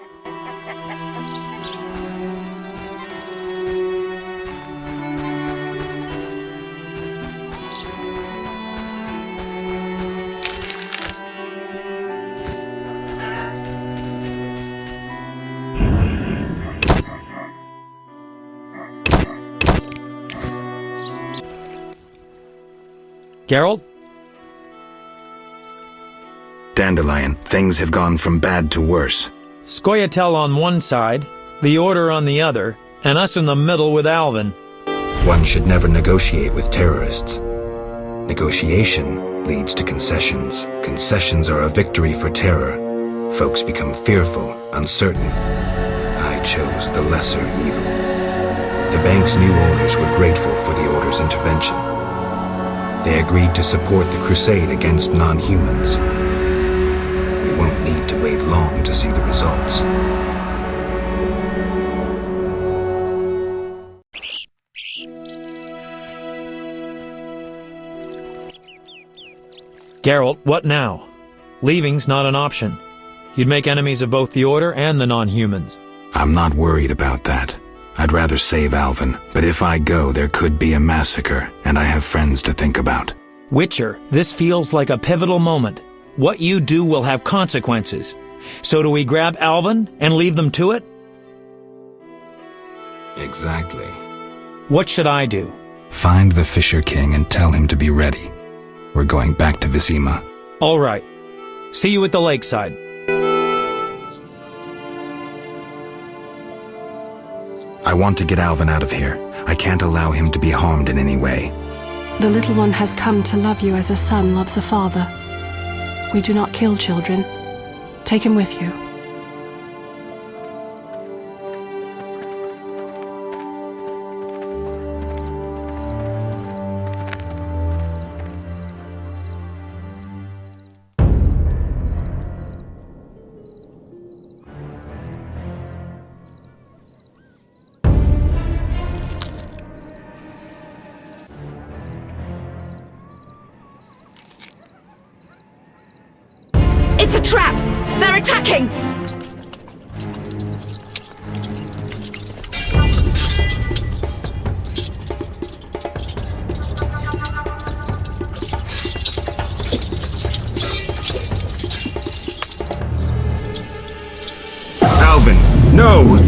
Geralt? Dandelion, things have gone from bad to worse. Scoia'tael on one side, the Order on the other, and us in the middle with Alvin. One should never negotiate with terrorists. Negotiation leads to concessions. Concessions are a victory for terror. Folks become fearful, uncertain. I chose the lesser evil. The bank's new owners were grateful for the Order's intervention. They agreed to support the crusade against non-humans. We won't need to wait long to see the results. Geralt, what now? Leaving's not an option. You'd make enemies of both the Order and the non-humans. I'm not worried about that. I'd rather save Alvin, but if I go, there could be a massacre, and I have friends to think about. Witcher, this feels like a pivotal moment. What you do will have consequences. So do we grab Alvin and leave them to it? Exactly. What should I do? Find the Fisher King and tell him to be ready. We're going back to Vizima. All right. See you at the lakeside. I want to get Alvin out of here. I can't allow him to be harmed in any way. The little one has come to love you as a son loves a father. We do not kill children. Take him with you. It's a trap! They're attacking! Alvin, no!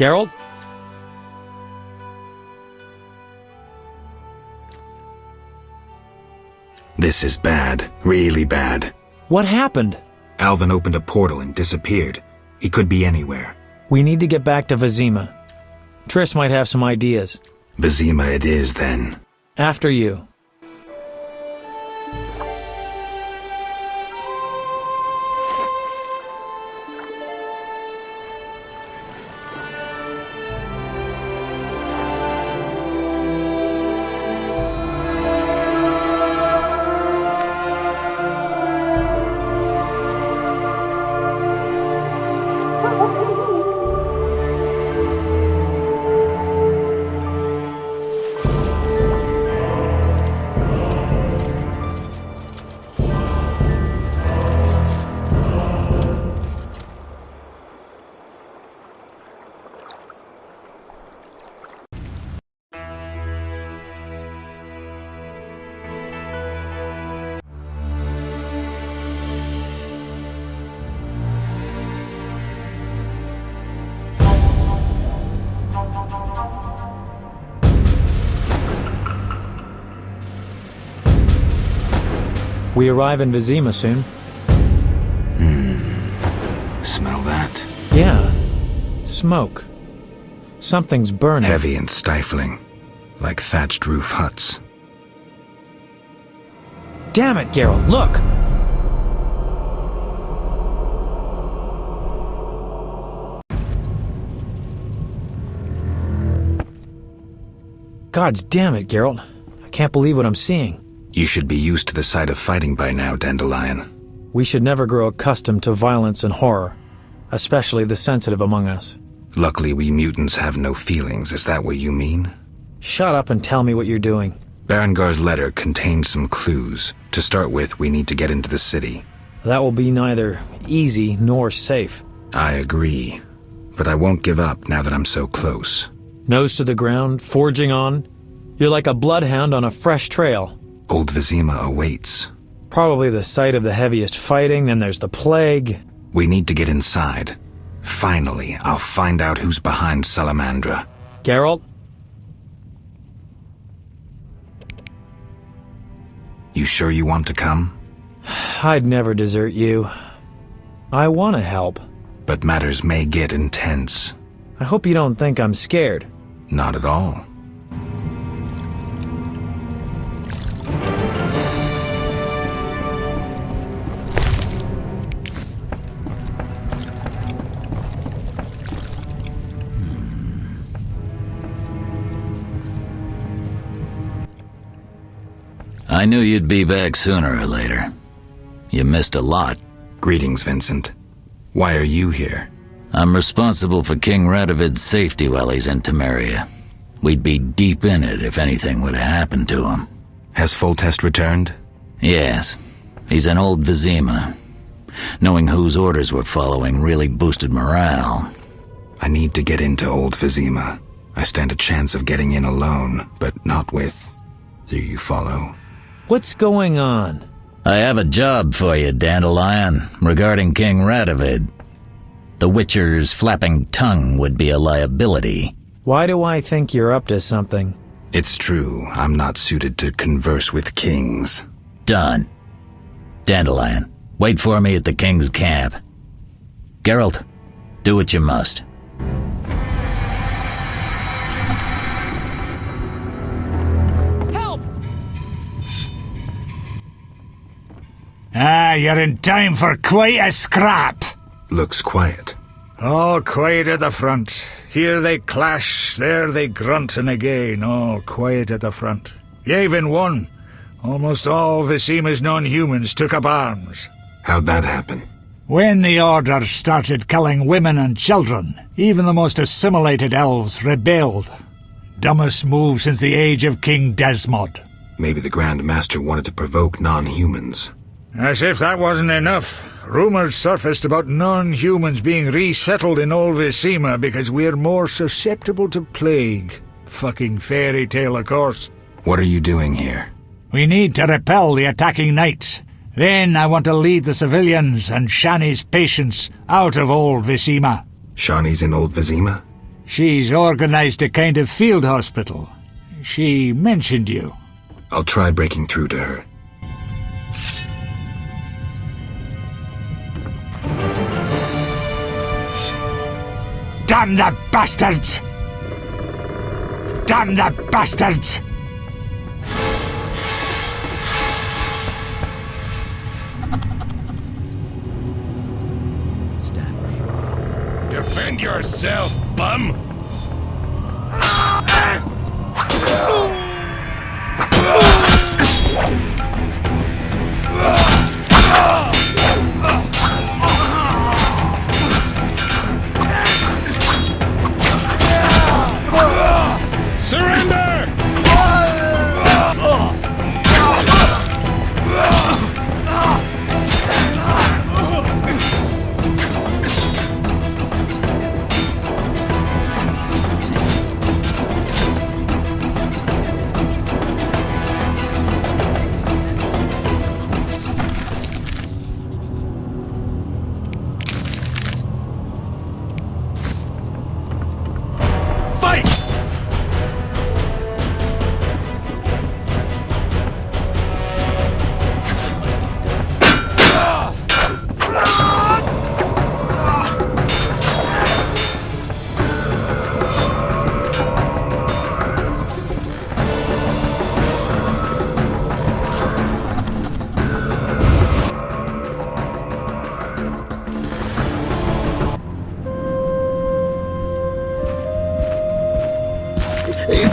Geralt? This is bad. Really bad. What happened? Alvin opened a portal and disappeared. He could be anywhere. We need to get back to Vizima. Triss might have some ideas. Vizima it is, then. After you. We arrive in Vizima soon. Smell that? Yeah. Smoke. Something's burning. Heavy and stifling. Like thatched roof huts. Damn it, Geralt, look! Gods damn it, Geralt. I can't believe what I'm seeing. You should be used to the sight of fighting by now, Dandelion. We should never grow accustomed to violence and horror, especially the sensitive among us. Luckily, we mutants have no feelings. Is that what you mean? Shut up and tell me what you're doing. Berenger's letter contained some clues. To start with, we need to get into the city. That will be neither easy nor safe. I agree. But I won't give up now that I'm so close. Nose to the ground, forging on. You're like a bloodhound on a fresh trail. Old Vizima awaits. Probably the site of the heaviest fighting, then there's the plague. We need to get inside. Finally, I'll find out who's behind Salamandra. Geralt? You sure you want to come? I'd never desert you. I want to help. But matters may get intense. I hope you don't think I'm scared. Not at all. I knew you'd be back sooner or later. You missed a lot. Greetings, Vincent. Why are you here? I'm responsible for King Radovid's safety while he's in Temeria. We'd be deep in it if anything would have happened to him. Has Foltest returned? Yes. He's in old Vizima. Knowing whose orders we're following really boosted morale. I need to get into old Vizima. I stand a chance of getting in alone, but not with... Do you follow? What's going on? I have a job for you, Dandelion, regarding King Radovid. The Witcher's flapping tongue would be a liability. Why do I think you're up to something? It's true, I'm not suited to converse with kings. Done. Dandelion, wait for me at the king's camp. Geralt, do what you must. Ah, you're in time for quite a scrap. Looks quiet. All quiet at the front. Here they clash, there they grunt, and again, all quiet at the front. You even won. Almost all Vizima's non-humans took up arms. How'd that happen? When the Order started killing women and children, even the most assimilated elves rebelled. Dumbest move since the age of King Desmod. Maybe the Grand Master wanted to provoke non-humans. As if that wasn't enough, rumors surfaced about non-humans being resettled in old Vizima because we're more susceptible to plague. Fucking fairy tale, of course. What are you doing here? We need to repel the attacking knights. Then I want to lead the civilians and Shani's patients out of old Vizima. Shani's in old Vizima? She's organized a kind of field hospital. She mentioned you. I'll try breaking through to her. Damn the bastards! Damn the bastards! Defend yourself, bum! Surrender!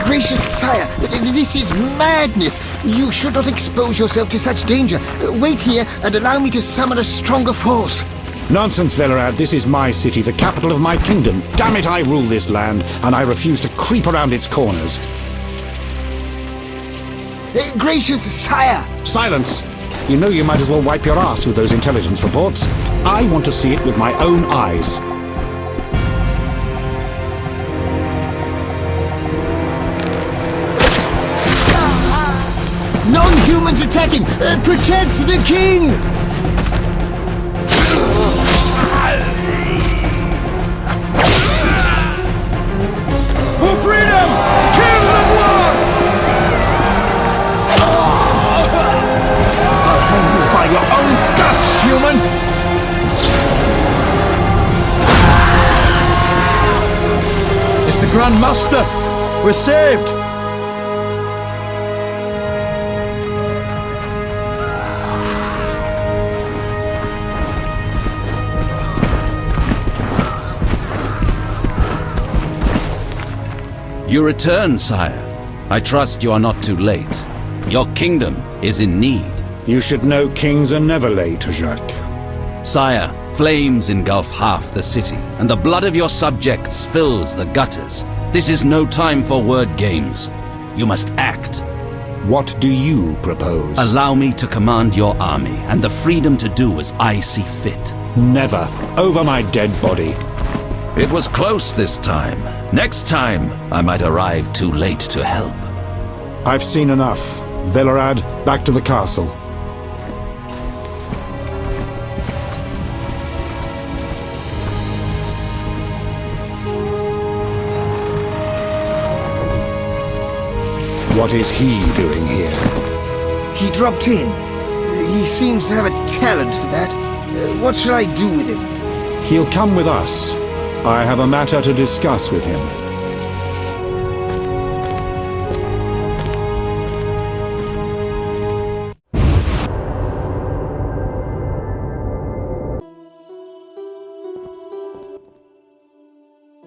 Gracious sire, this is madness. You should not expose yourself to such danger. Wait here and allow me to summon a stronger force. Nonsense, Velerad. This is my city, the capital of my kingdom. Damn it, I rule this land, and I refuse to creep around its corners. Gracious sire! Silence! You know you might as well wipe your ass with those intelligence reports. I want to see it with my own eyes. Non-humans attacking! Protect the king! For freedom! Kill the war! I'll hang you by your own guts, human! It's the Grand Master! We're saved! You return, sire. I trust you are not too late. Your kingdom is in need. You should know kings are never late, Jacques. Sire, flames engulf half the city, and the blood of your subjects fills the gutters. This is no time for word games. You must act. What do you propose? Allow me to command your army, and the freedom to do as I see fit. Never. Over my dead body. It was close this time. Next time, I might arrive too late to help. I've seen enough. Velerad, back to the castle. What is he doing here? He dropped in. He seems to have a talent for that. What shall I do with him? He'll come with us. I have a matter to discuss with him.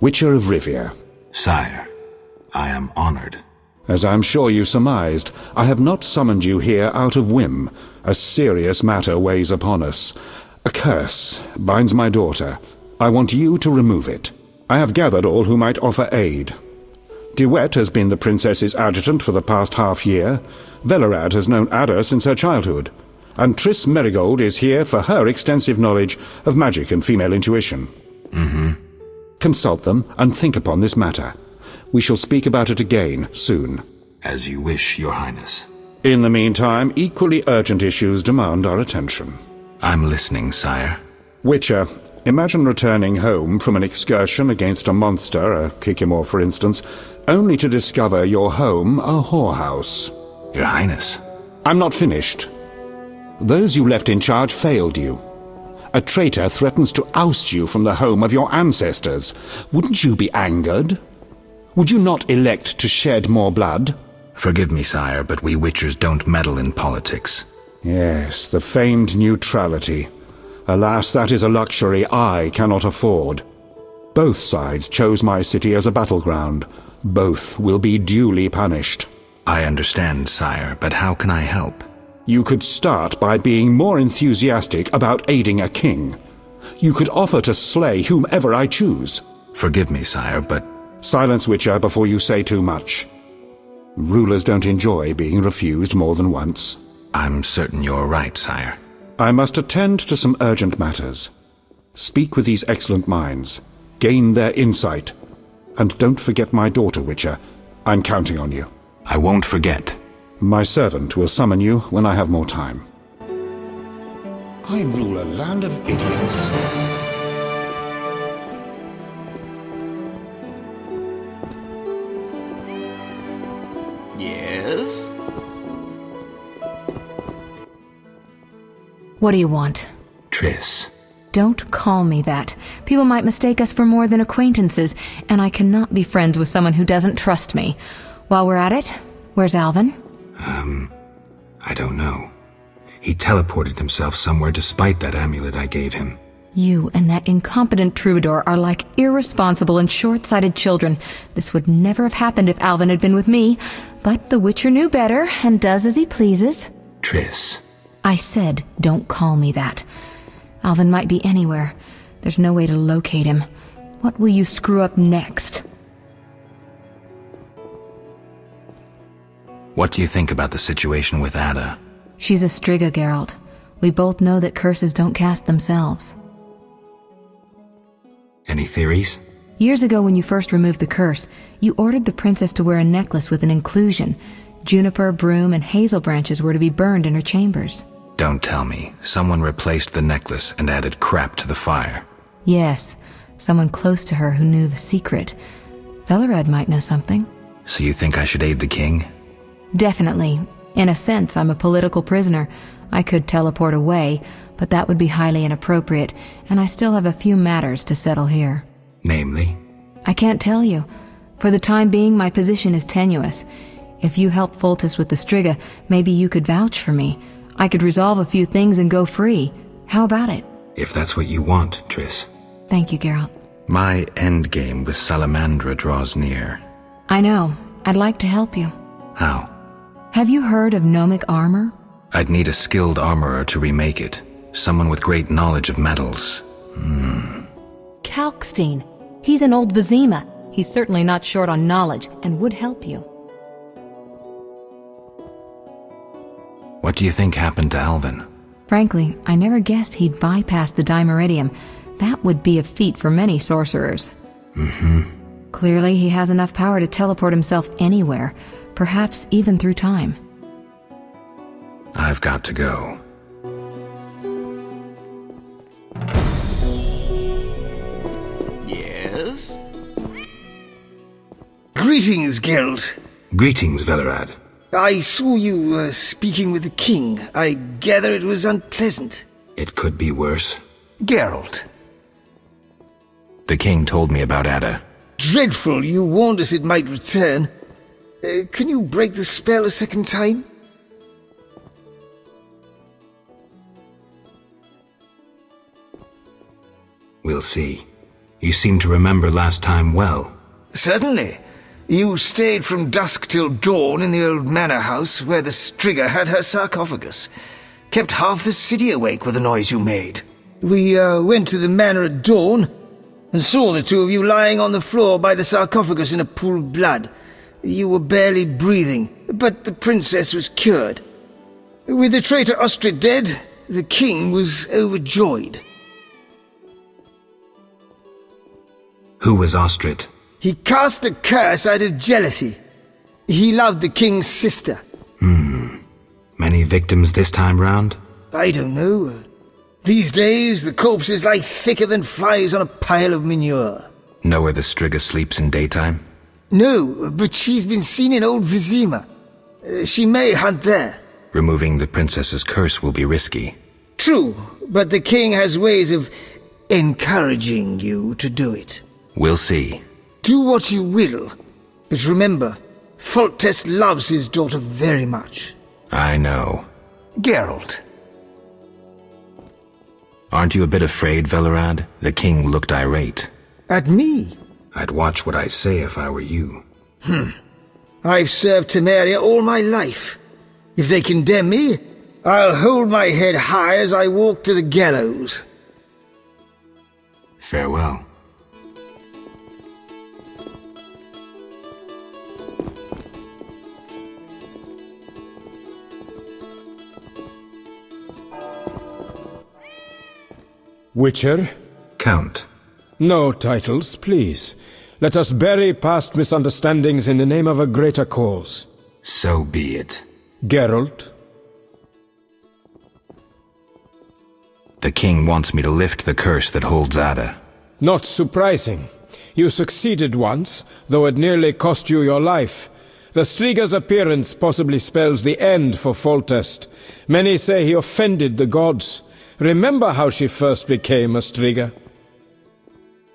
Witcher of Rivia. Sire, I am honored. As I'm sure you surmised, I have not summoned you here out of whim. A serious matter weighs upon us. A curse binds my daughter. I want you to remove it. I have gathered all who might offer aid. DeWitt has been the princess's adjutant for the past half-year. Velerad has known Ada since her childhood. And Triss Merigold is here for her extensive knowledge of magic and female intuition. Consult them and think upon this matter. We shall speak about it again soon. As you wish, Your Highness. In the meantime, equally urgent issues demand our attention. I'm listening, sire. Witcher, Imagine returning home from an excursion against a monster, a Kikimor for instance, only to discover your home a whorehouse. Your Highness. I'm not finished. Those you left in charge failed you. A traitor threatens to oust you from the home of your ancestors. Wouldn't you be angered? Would you not elect to shed more blood? Forgive me, sire, but we Witchers don't meddle in politics. Yes, the famed neutrality. Alas, that is a luxury I cannot afford. Both sides chose my city as a battleground. Both will be duly punished. I understand, sire, but how can I help? You could start by being more enthusiastic about aiding a king. You could offer to slay whomever I choose. Forgive me, sire, but... Silence, Witcher, before you say too much. Rulers don't enjoy being refused more than once. I'm certain you're right, sire. I must attend to some urgent matters. Speak with these excellent minds. Gain their insight. And don't forget my daughter, Witcher. I'm counting on you. I won't forget. My servant will summon you when I have more time. I rule a land of idiots. Yes? What do you want? Triss. Don't call me that. People might mistake us for more than acquaintances, and I cannot be friends with someone who doesn't trust me. While we're at it, where's Alvin? I don't know. He teleported himself somewhere despite that amulet I gave him. You and that incompetent troubadour are like irresponsible and short-sighted children. This would never have happened if Alvin had been with me, but the Witcher knew better and does as he pleases. Triss. I said, don't call me that. Alvin might be anywhere. There's no way to locate him. What will you screw up next? What do you think about the situation with Ada? She's a Striga, Geralt. We both know that curses don't cast themselves. Any theories? Years ago when you first removed the curse, you ordered the princess to wear a necklace with an inclusion. Juniper, broom, and hazel branches were to be burned in her chambers. Don't tell me. Someone replaced the necklace and added crap to the fire. Yes, someone close to her who knew the secret. Velerad might know something. So you think I should aid the king? Definitely. In a sense, I'm a political prisoner. I could teleport away, but that would be highly inappropriate, and I still have a few matters to settle here. Namely? I can't tell you. For the time being, my position is tenuous. If you help Foltest with the Striga, maybe you could vouch for me. I could resolve a few things and go free. How about it? If that's what you want, Triss. Thank you, Geralt. My endgame with Salamandra draws near. I know. I'd like to help you. How? Have you heard of gnomic armor? I'd need a skilled armorer to remake it. Someone with great knowledge of metals. Kalkstein. He's an old Vizima. He's certainly not short on knowledge and would help you. What do you think happened to Alvin? Frankly, I never guessed he'd bypass the Dimeridium. That would be a feat for many sorcerers. Clearly, he has enough power to teleport himself anywhere, perhaps even through time. I've got to go. Yes? Greetings, Geralt. Greetings, Velerad. I saw you speaking with the king. I gather it was unpleasant. It could be worse. Geralt. The king told me about Ada. Dreadful, you warned us it might return. Can you break the spell a second time? We'll see. You seem to remember last time well. Certainly. You stayed from dusk till dawn in the old manor house where the Striga had her sarcophagus. Kept half the city awake with the noise you made. We went to the manor at dawn and saw the two of you lying on the floor by the sarcophagus in a pool of blood. You were barely breathing, but the princess was cured. With the traitor Ostrid dead, the king was overjoyed. Who was Ostrid? He cast the curse out of jealousy. He loved the king's sister. Many victims this time round? I don't know. These days, the corpses lie thicker than flies on a pile of manure. Know where the Striga sleeps in daytime? No, but she's been seen in old Vizima. She may hunt there. Removing the princess's curse will be risky. True, but the king has ways of encouraging you to do it. We'll see. Do what you will, but remember, Foltest loves his daughter very much. I know. Geralt. Aren't you a bit afraid, Velerad? The king looked irate. At me? I'd watch what I say if I were you. I've served Temeria all my life. If they condemn me, I'll hold my head high as I walk to the gallows. Farewell. Witcher? Count. No titles, please. Let us bury past misunderstandings in the name of a greater cause. So be it. Geralt? The king wants me to lift the curse that holds Ada. Not surprising. You succeeded once, though it nearly cost you your life. The Striga's appearance possibly spells the end for Foltest. Many say he offended the gods. Remember how she first became a Striga?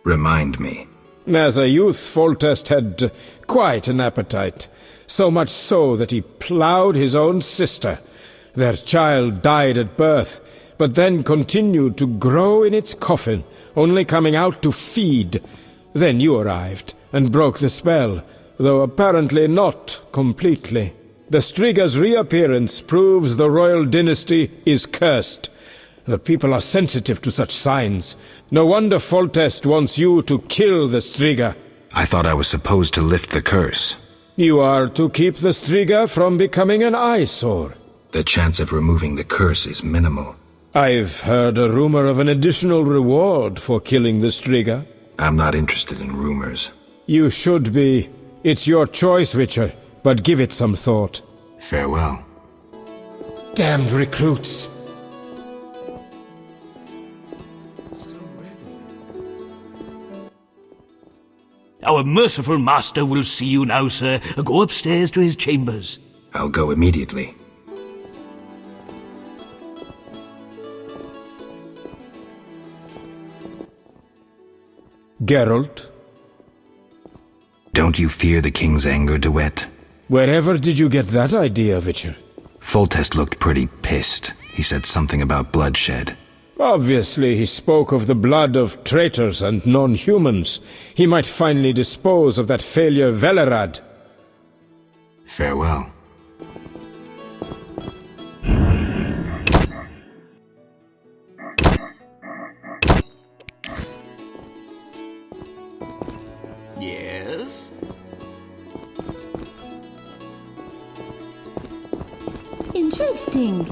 Remind me. As a youth, Foltest had quite an appetite. So much so that he ploughed his own sister. Their child died at birth, but then continued to grow in its coffin, only coming out to feed. Then you arrived, and broke the spell, though apparently not completely. The Striga's reappearance proves the royal dynasty is cursed. The people are sensitive to such signs. No wonder Foltest wants you to kill the Striga. I thought I was supposed to lift the curse. You are to keep the Striga from becoming an eyesore. The chance of removing the curse is minimal. I've heard a rumor of an additional reward for killing the Striga. I'm not interested in rumors. You should be. It's your choice, Witcher, but give it some thought. Farewell. Damned recruits! Our merciful master will see you now, sir. Go upstairs to his chambers. I'll go immediately. Geralt? Don't you fear the king's anger, Duet? Wherever did you get that idea, Witcher? Foltest looked pretty pissed. He said something about bloodshed. Obviously, he spoke of the blood of traitors and non-humans. He might finally dispose of that failure Velerad. Farewell. Yes? Interesting.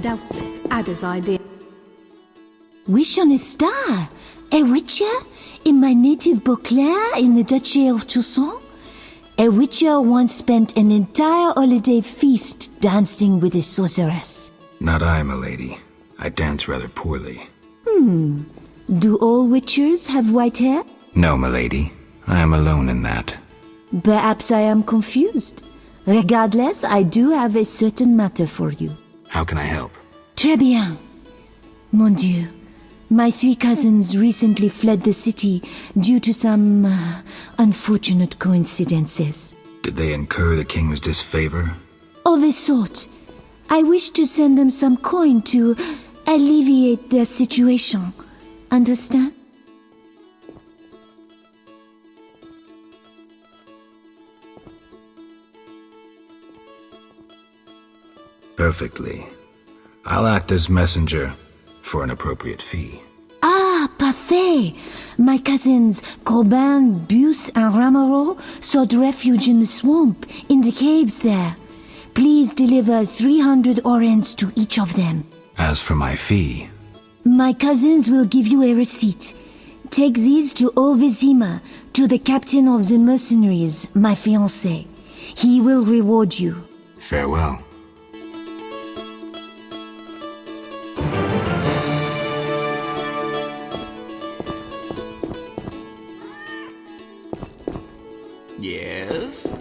Doubtless Ada's idea. Wish on a star? A witcher? In my native Beauclair in the Duchy of Toussaint? A witcher once spent an entire holiday feast dancing with a sorceress. Not I, milady. I dance rather poorly. Do all witchers have white hair? No, milady. I am alone in that. Perhaps I am confused. Regardless, I do have a certain matter for you. How can I help? Très bien. Mon Dieu. My 3 cousins recently fled the city due to some unfortunate coincidences. Did they incur the king's disfavor? Of a sort. I wish to send them some coin to alleviate their situation. Understand? Perfectly. I'll act as messenger for an appropriate fee. Ah, parfait! My cousins Corbin, Buse, and Ramiro sought refuge in the swamp, in the caves there. Please deliver 300 orens to each of them. As for my fee... My cousins will give you a receipt. Take these to old Vizima, to the captain of the mercenaries, my fiancé. He will reward you. Farewell. Yes?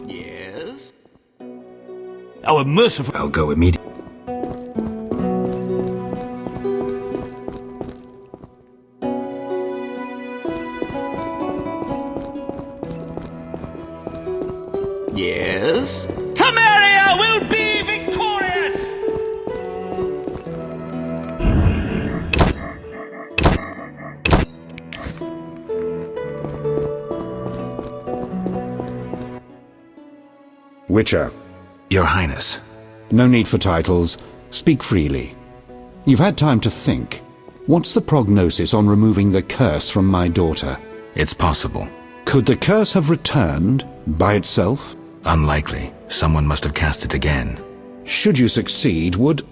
Yes? Our merciful... I'll go immediately. Yes? Temeria will be victorious! Witcher. Your Highness. No need for titles. Speak freely. You've had time to think. What's the prognosis on removing the curse from my daughter? It's possible. Could the curse have returned by itself? Unlikely. Someone must have cast it again. Should you succeed, would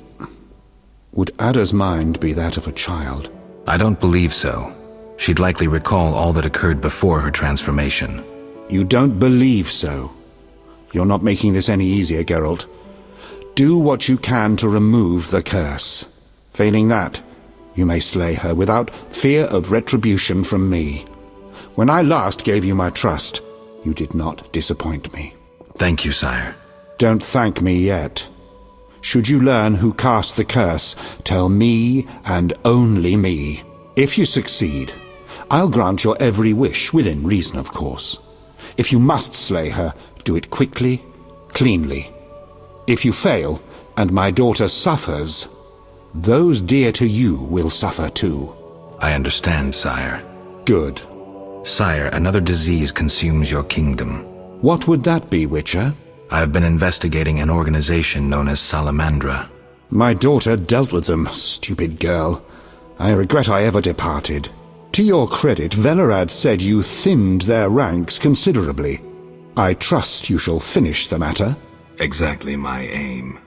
Ada's mind be that of a child? I don't believe so. She'd likely recall all that occurred before her transformation. You don't believe so? You're not making this any easier, Geralt. Do what you can to remove the curse. Failing that, you may slay her without fear of retribution from me. When I last gave you my trust, you did not disappoint me. Thank you, sire. Don't thank me yet. Should you learn who cast the curse, tell me and only me. If you succeed, I'll grant your every wish, within reason, of course. If you must slay her, do it quickly, cleanly. If you fail, and my daughter suffers, those dear to you will suffer too. I understand, sire. Good. Sire, another disease consumes your kingdom. What would that be, Witcher? I have been investigating an organization known as Salamandra. My daughter dealt with them, stupid girl. I regret I ever departed. To your credit, Velerad said you thinned their ranks considerably. I trust you shall finish the matter. Exactly my aim.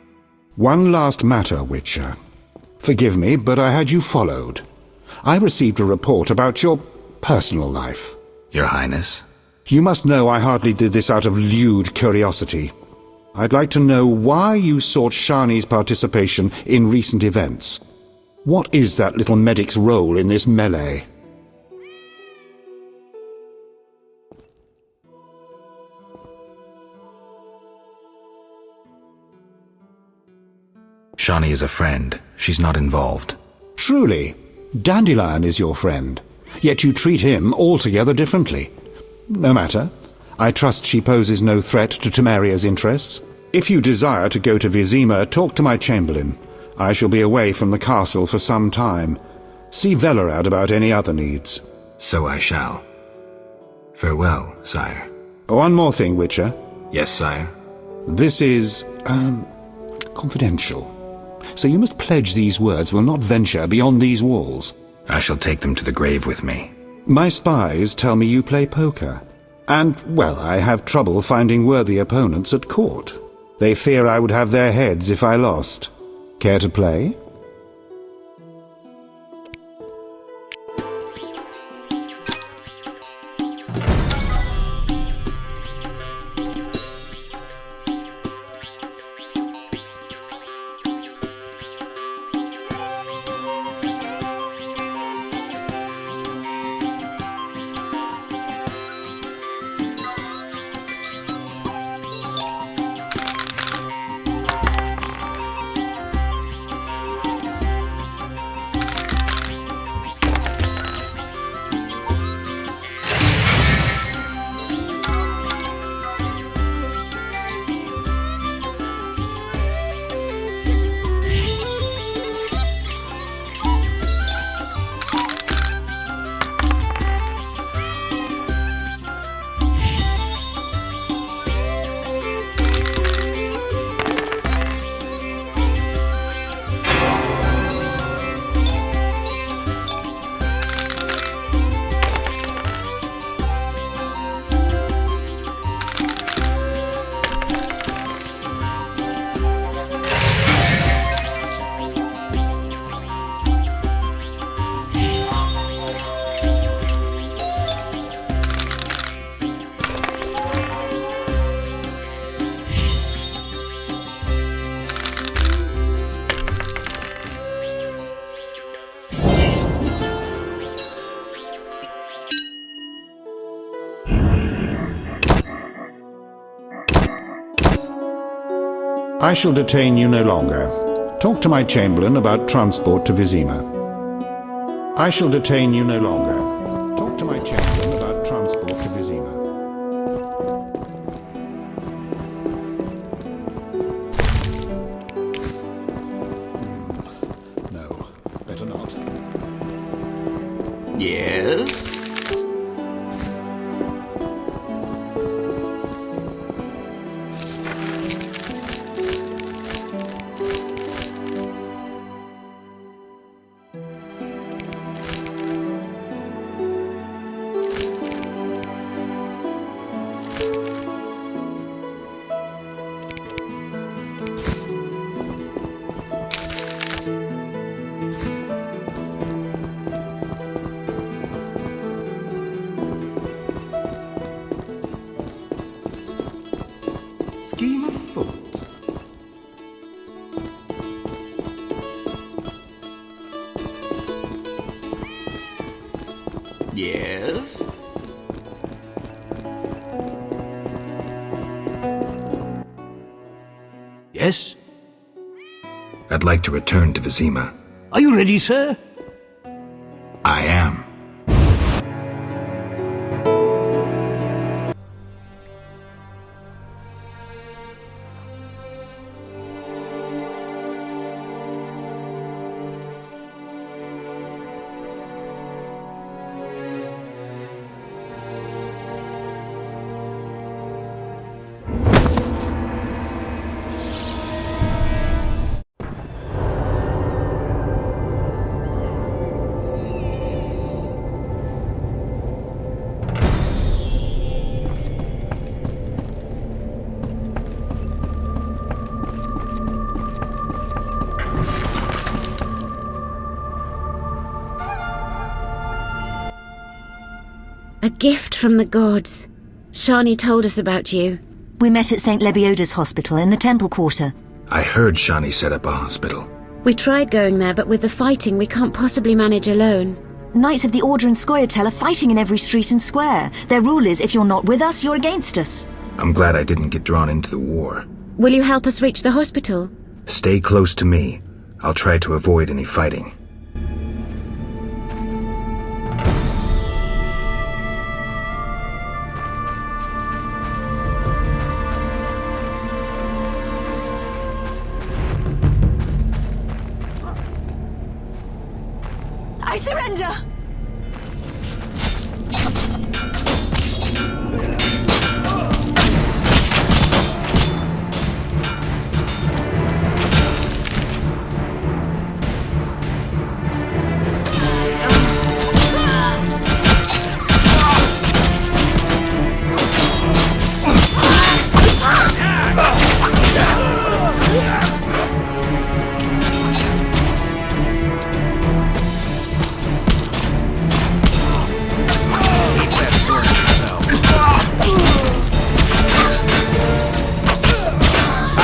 One last matter, Witcher. Forgive me, but I had you followed. I received a report about your personal life. Your Highness? You must know I hardly did this out of lewd curiosity. I'd like to know why you sought Shani's participation in recent events. What is that little medic's role in this melee? Shani is a friend. She's not involved. Truly, Dandelion is your friend, yet you treat him altogether differently. No matter. I trust she poses no threat to Temeria's interests. If you desire to go to Vizima, talk to my chamberlain. I shall be away from the castle for some time. See Velerad about any other needs. So I shall. Farewell, sire. One more thing, Witcher. Yes, sire. This is, confidential. So you must pledge these words will not venture beyond these walls. I shall take them to the grave with me. My spies tell me you play poker. And, well, I have trouble finding worthy opponents at court. They fear I would have their heads if I lost. Care to play? I shall detain you no longer. Talk to my chamberlain about transport to Vizima. I shall detain you no longer. Talk to my chamberlain about transport to Vizima. No, better not. Yes? Scheme of thought. Yes? Yes? I'd like to return to Vizima. Are you ready, sir? I am. A gift from the gods. Shani told us about you. We met at St. Lebioda's hospital in the Temple Quarter. I heard Shani set up a hospital. We tried going there, but with the fighting, we can't possibly manage alone. Knights of the Order and Scoia'tael are fighting in every street and square. Their rule is, if you're not with us, you're against us. I'm glad I didn't get drawn into the war. Will you help us reach the hospital? Stay close to me. I'll try to avoid any fighting. I surrender!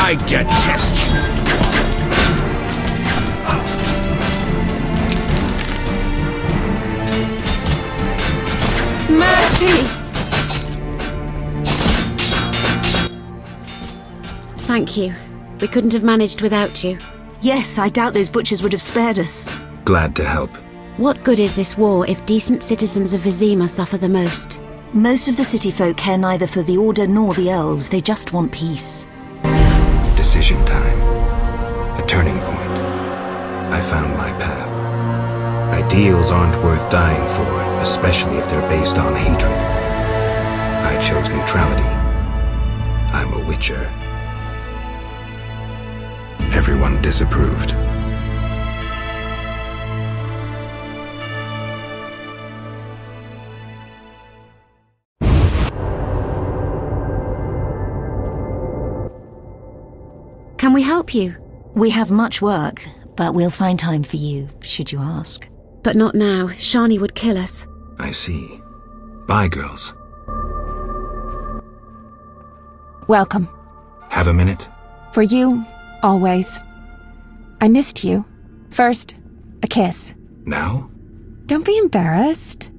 I detest you. Mercy! Thank you. We couldn't have managed without you. Yes, I doubt those butchers would have spared us. Glad to help. What good is this war if decent citizens of Vizima suffer the most? Most of the city folk care neither for the Order nor the Elves. They just want peace. Decision time. A turning point. I found my path. Ideals aren't worth dying for, especially if they're based on hatred. I chose neutrality. I'm a witcher. Everyone disapproved. Can we help you? We have much work, but we'll find time for you, should you ask. But not now. Shani would kill us. I see. Bye, girls. Welcome. Have a minute? For you, always. I missed you. First, a kiss. Now? Don't be embarrassed.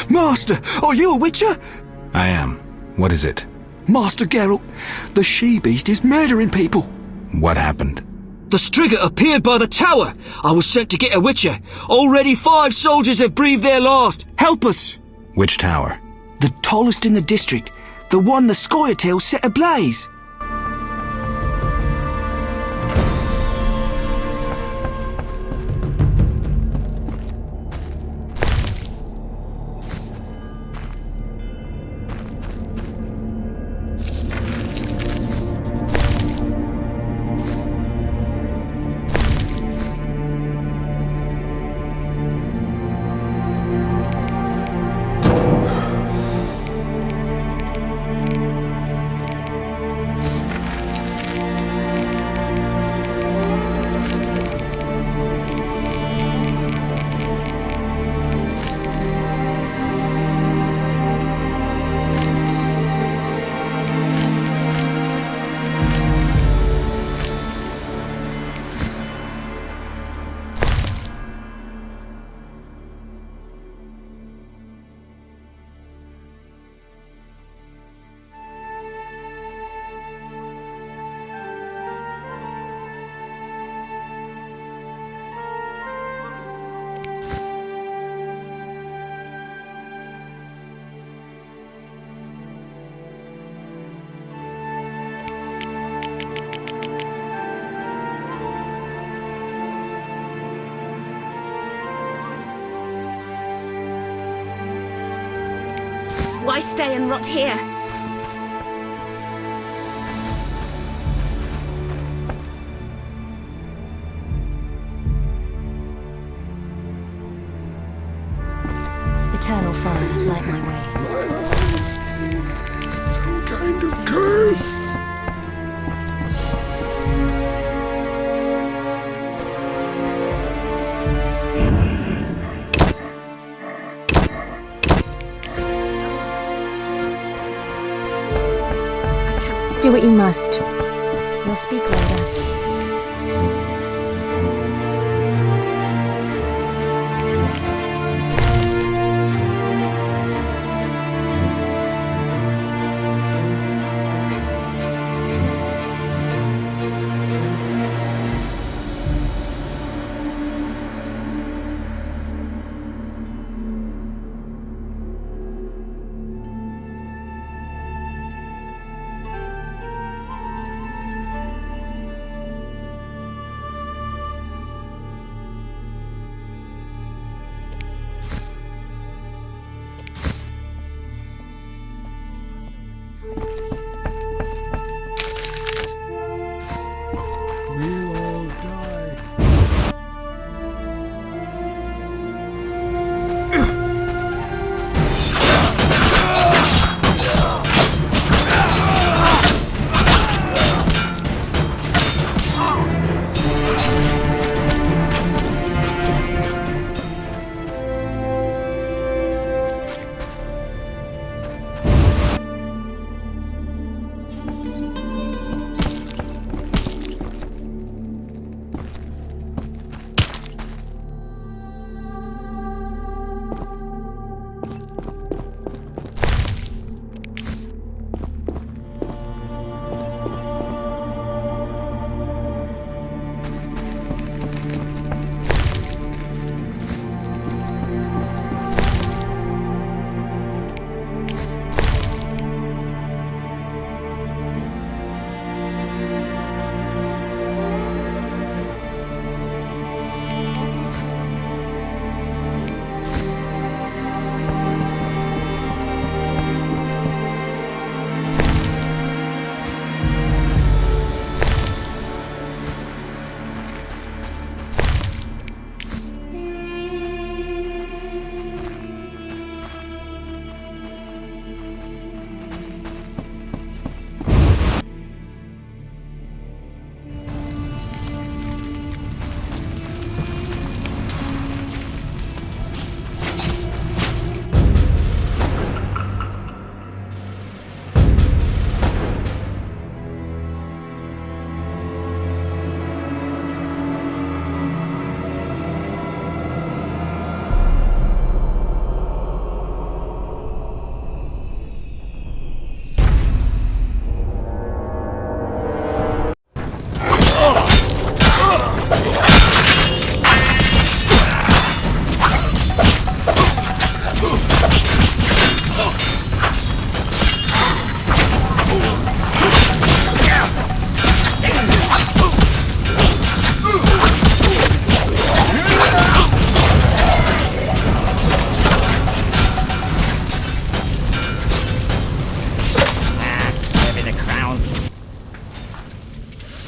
Master, are you a witcher? I am. What is it? Master Geralt, the she-beast is murdering people. What happened? The Striga appeared by the tower. I was sent to get a witcher. Already 5 soldiers have breathed their last. Help us! Which tower? The tallest in the district. The one the Scoia'tail set ablaze. Why stay and rot here? Eternal fire, light my way. Some kind of curse. Do what you must. We'll speak later.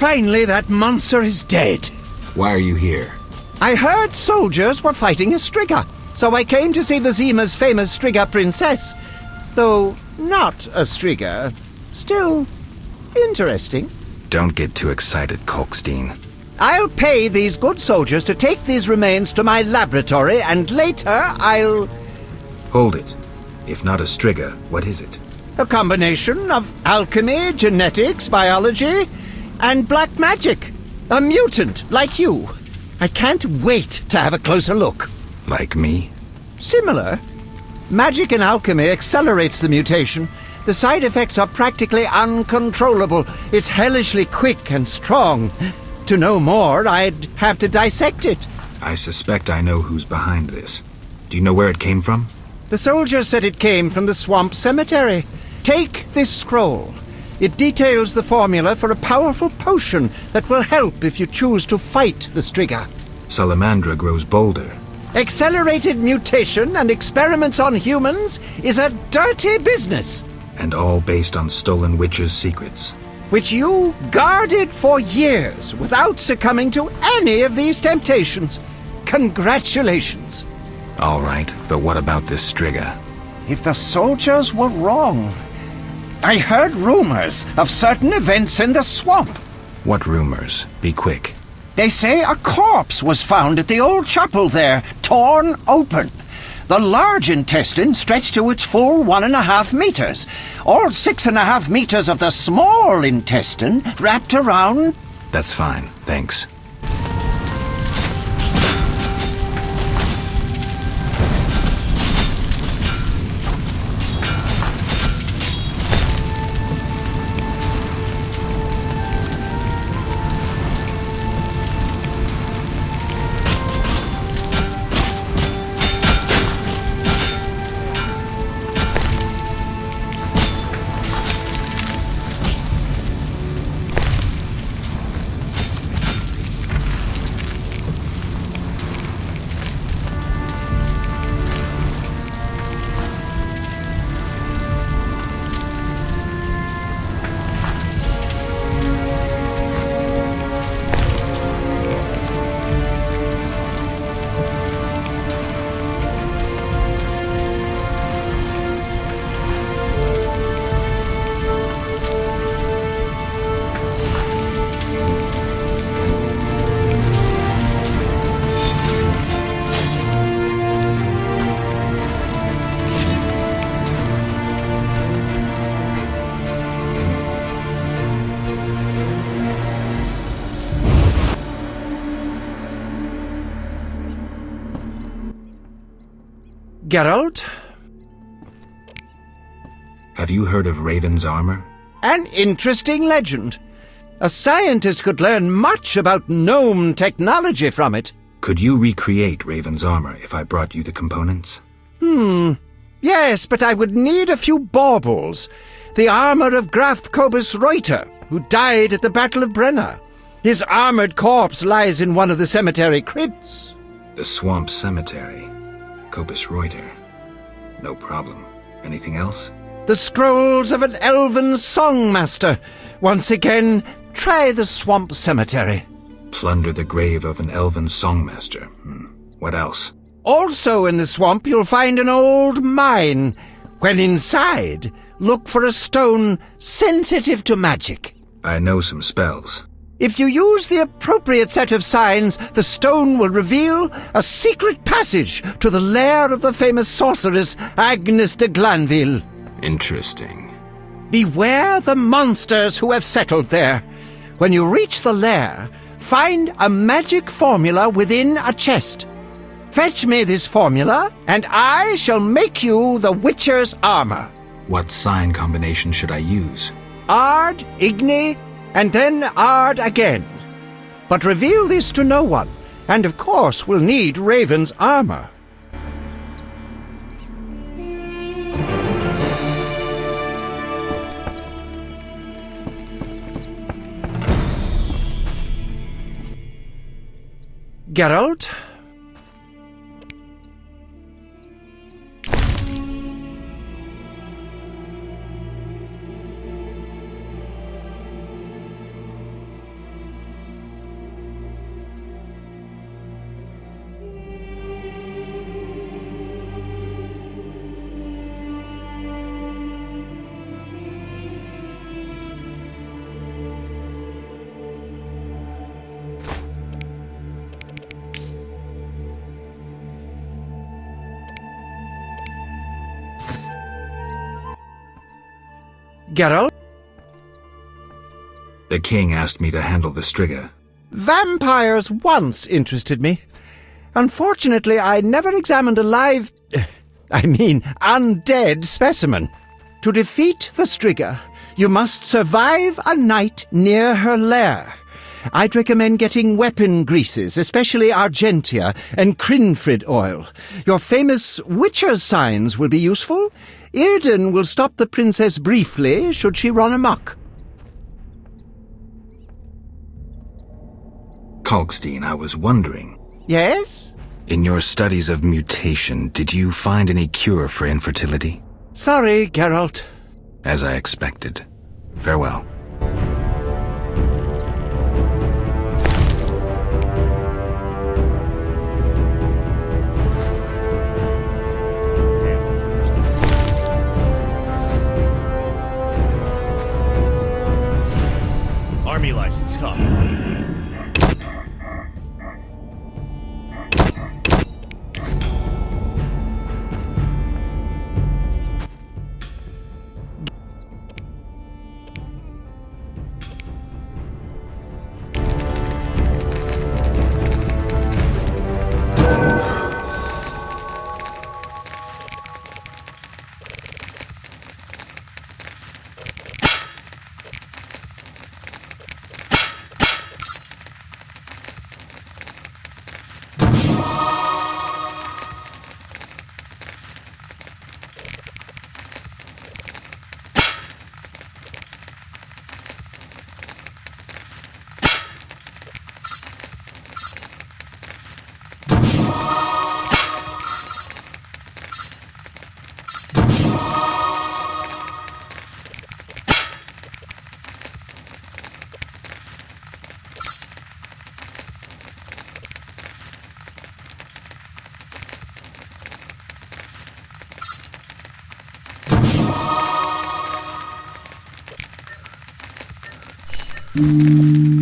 Finally, that monster is dead. Why are you here? I heard soldiers were fighting a Striga, so I came to see Vizima's famous Striga princess. Though not a Striga, still interesting. Don't get too excited, Kalkstein. I'll pay these good soldiers to take these remains to my laboratory, and later I'll... Hold it. If not a Striga, what is it? A combination of alchemy, genetics, biology, and black magic. A mutant like you. I can't wait to have a closer look. Like me? Similar. Magic and alchemy accelerates the mutation. The side effects are practically uncontrollable. It's hellishly quick and strong. To know more, I'd have to dissect it. I suspect I know who's behind this. Do you know where it came from? The soldier said it came from the swamp cemetery. Take this scroll. It details the formula for a powerful potion that will help if you choose to fight the Striga. Salamandra grows bolder. Accelerated mutation and experiments on humans is a dirty business. And all based on stolen witches' secrets. Which you guarded for years without succumbing to any of these temptations. Congratulations. All right, but what about this Striga? If the soldiers were wrong. I heard rumors of certain events in the swamp. What rumors? Be quick. They say a corpse was found at the old chapel there, torn open. The large intestine stretched to its full 1.5 meters. All 6.5 meters of the small intestine wrapped around... That's fine, thanks. Geralt? Have you heard of Raven's armor? An interesting legend. A scientist could learn much about gnome technology from it. Could you recreate Raven's armor if I brought you the components? Yes, but I would need a few baubles. The armor of Graf Kobus Reuter, who died at the Battle of Brenna. His armored corpse lies in one of the cemetery crypts. The swamp cemetery. Kobus Reuter. No problem. Anything else? The scrolls of an elven songmaster. Once again, try the swamp cemetery. Plunder the grave of an elven songmaster. What else? Also in the swamp you'll find an old mine. When inside, look for a stone sensitive to magic. I know some spells. If you use the appropriate set of signs, the stone will reveal a secret passage to the lair of the famous sorceress Agnes de Glanville. Interesting. Beware the monsters who have settled there. When you reach the lair, find a magic formula within a chest. Fetch me this formula, and I shall make you the Witcher's armor. What sign combination should I use? Ard, Igni, and then Ard again. But reveal this to no one, and of course we'll need Raven's armor. Geralt? Geralt? The king asked me to handle the Striga. Vampires once interested me. Unfortunately, I never examined a live... undead specimen. To defeat the Striga, you must survive a night near her lair. I'd recommend getting weapon greases, especially Argentia and Crinfrid oil. Your famous Witcher's signs will be useful. Irden will stop the princess briefly should she run amok. Kalkstein, I was wondering. Yes? In your studies of mutation, did you find any cure for infertility? Sorry, Geralt. As I expected. Farewell. Army life's tough.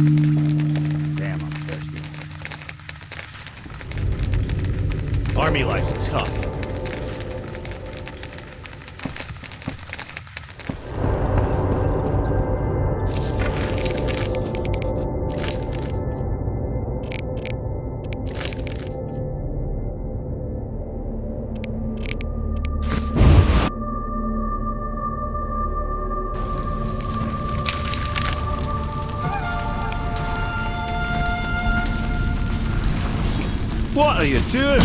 Damn, I'm thirsty. Army life's tough. What are you doing?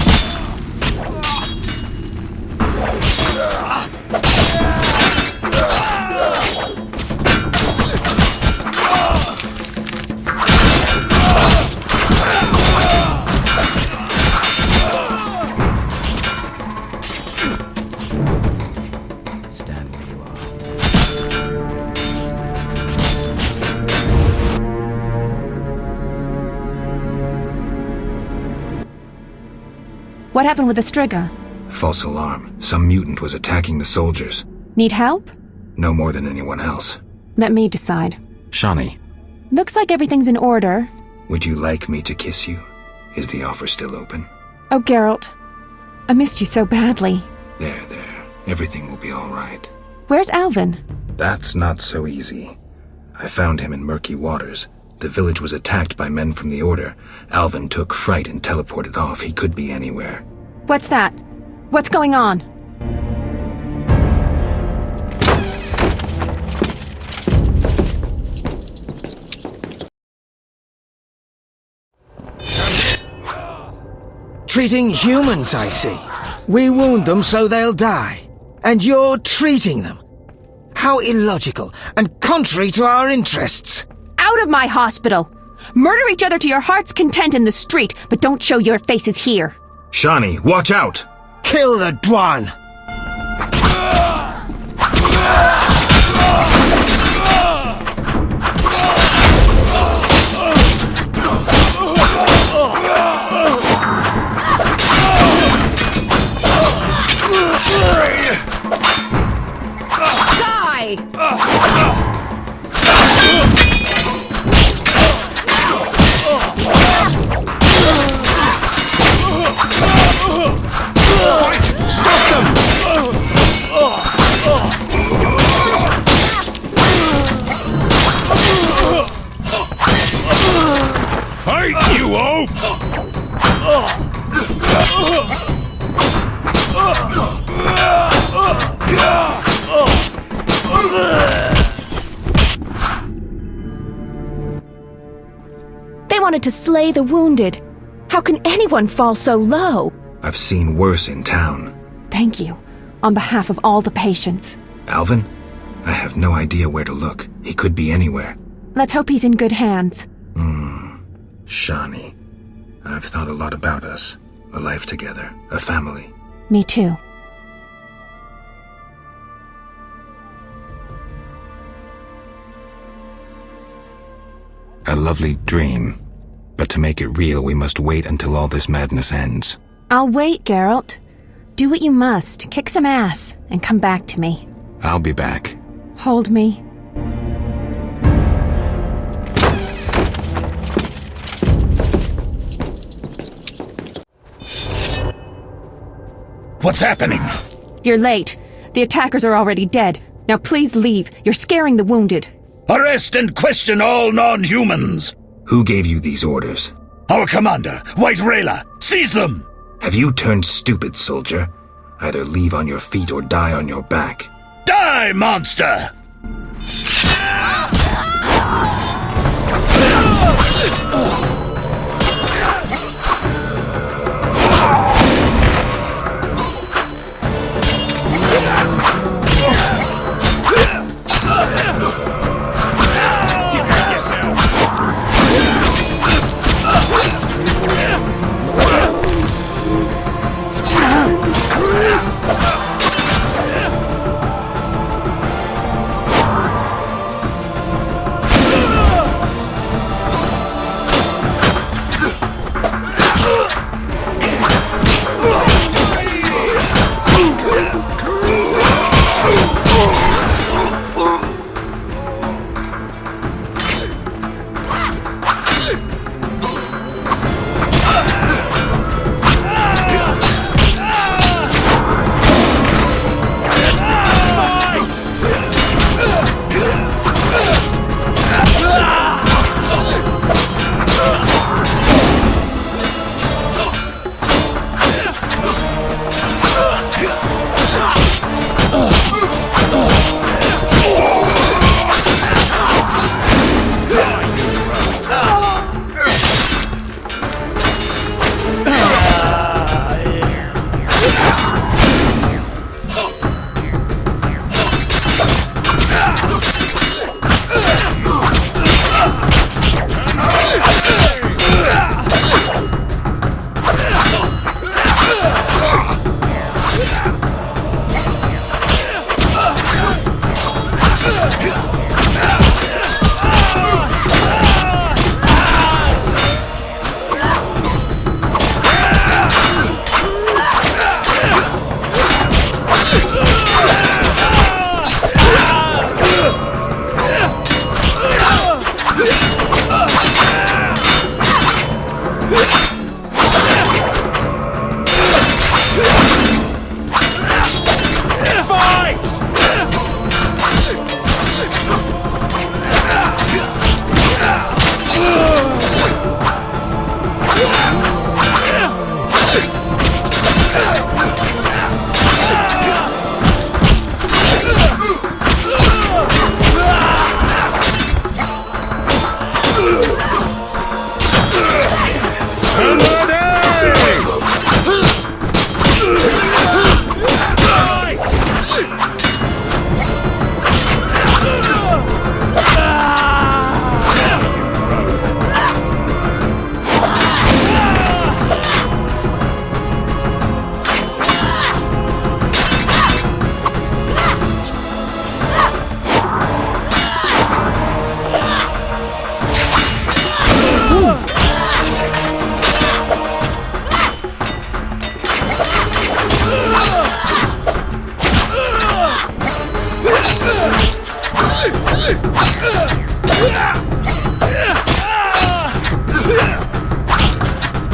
Stand where you are. What happened with the Striga? False alarm. Some mutant was attacking the soldiers. Need help? No more than anyone else. Let me decide. Shani, Looks like everything's in order. would you like me to kiss you? Is the offer still open? Oh, Geralt. I missed you so badly. There. Everything will be all right. Where's Alvin? That's not so easy. I found him in murky waters. The village was attacked by men from the Order. Alvin took fright and teleported off. He could be anywhere. What's that? What's going on? Treating humans, I see. We wound them so they'll die. And you're treating them. How illogical and contrary to our interests. Out of my hospital! Murder each other to your heart's content in the street, but don't show your faces here. Shani, watch out! Kill the Dwan! wanted to slay the wounded. How can anyone fall so low? I've seen worse in town. Thank you, on behalf of all the patients. Alvin? I have no idea where to look. He could be anywhere. Let's hope he's in good hands. Shani. I've thought a lot about us. A life together. A family. Me too. A lovely dream. But to make it real, we must wait until all this madness ends. I'll wait, Geralt. Do what you must, kick some ass, and come back to me. I'll be back. Hold me. What's happening? You're late. The attackers are already dead. Now please leave. You're scaring the wounded. Arrest and question all non-humans! Who gave you these orders? Our commander, White Rayla! Seize them! Have you turned stupid, soldier? Either leave on your feet or die on your back. Die, monster!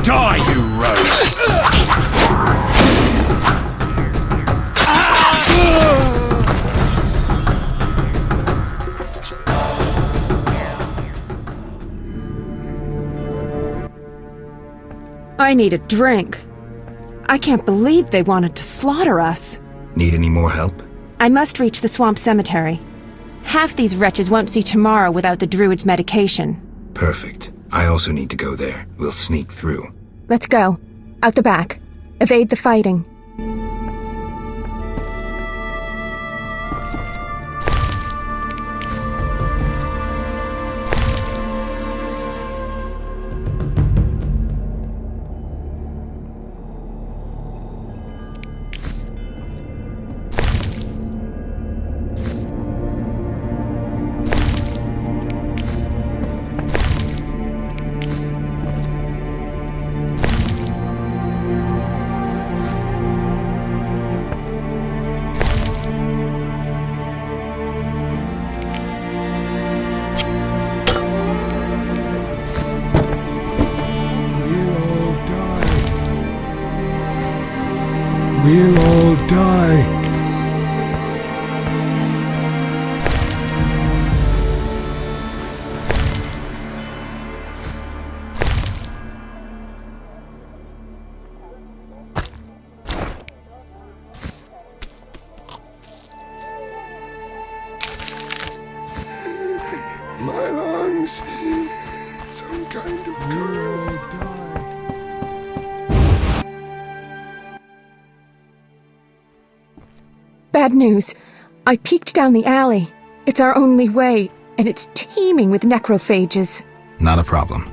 Die, you rogue! I need a drink. I can't believe they wanted to slaughter us. Need any more help? I must reach the swamp cemetery. Half these wretches won't see tomorrow without the druid's medication. Perfect. I also need to go there. We'll sneak through. Let's go. Out the back. Evade the fighting. We'll all die. My lungs. Some kind of curse. Bad news. I peeked down the alley. It's our only way, and it's teeming with necrophages. Not a problem.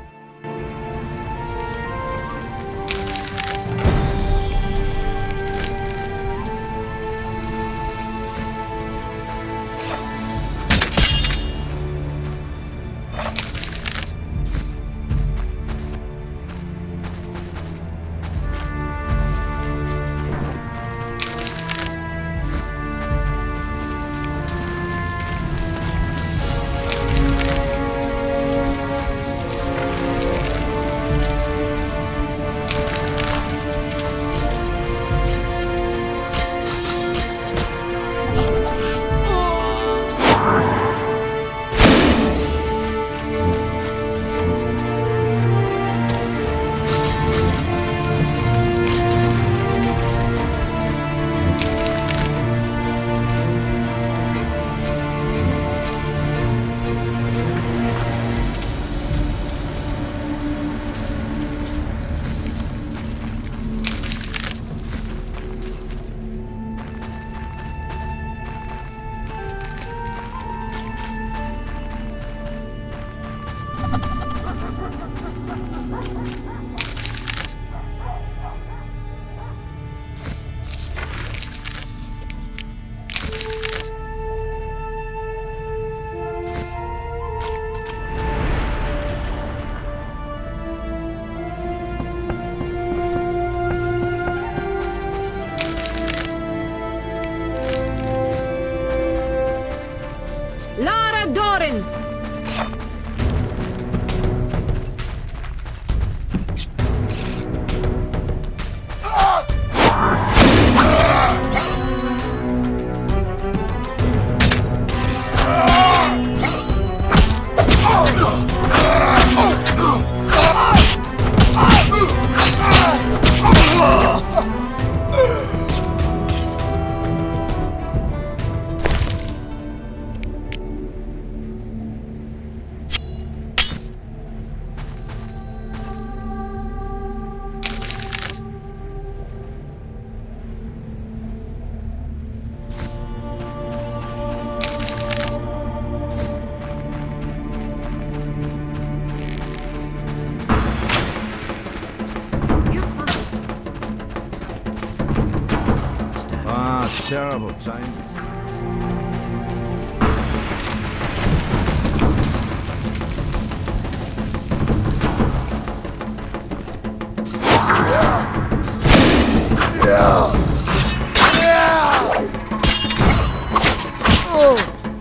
Terrible time.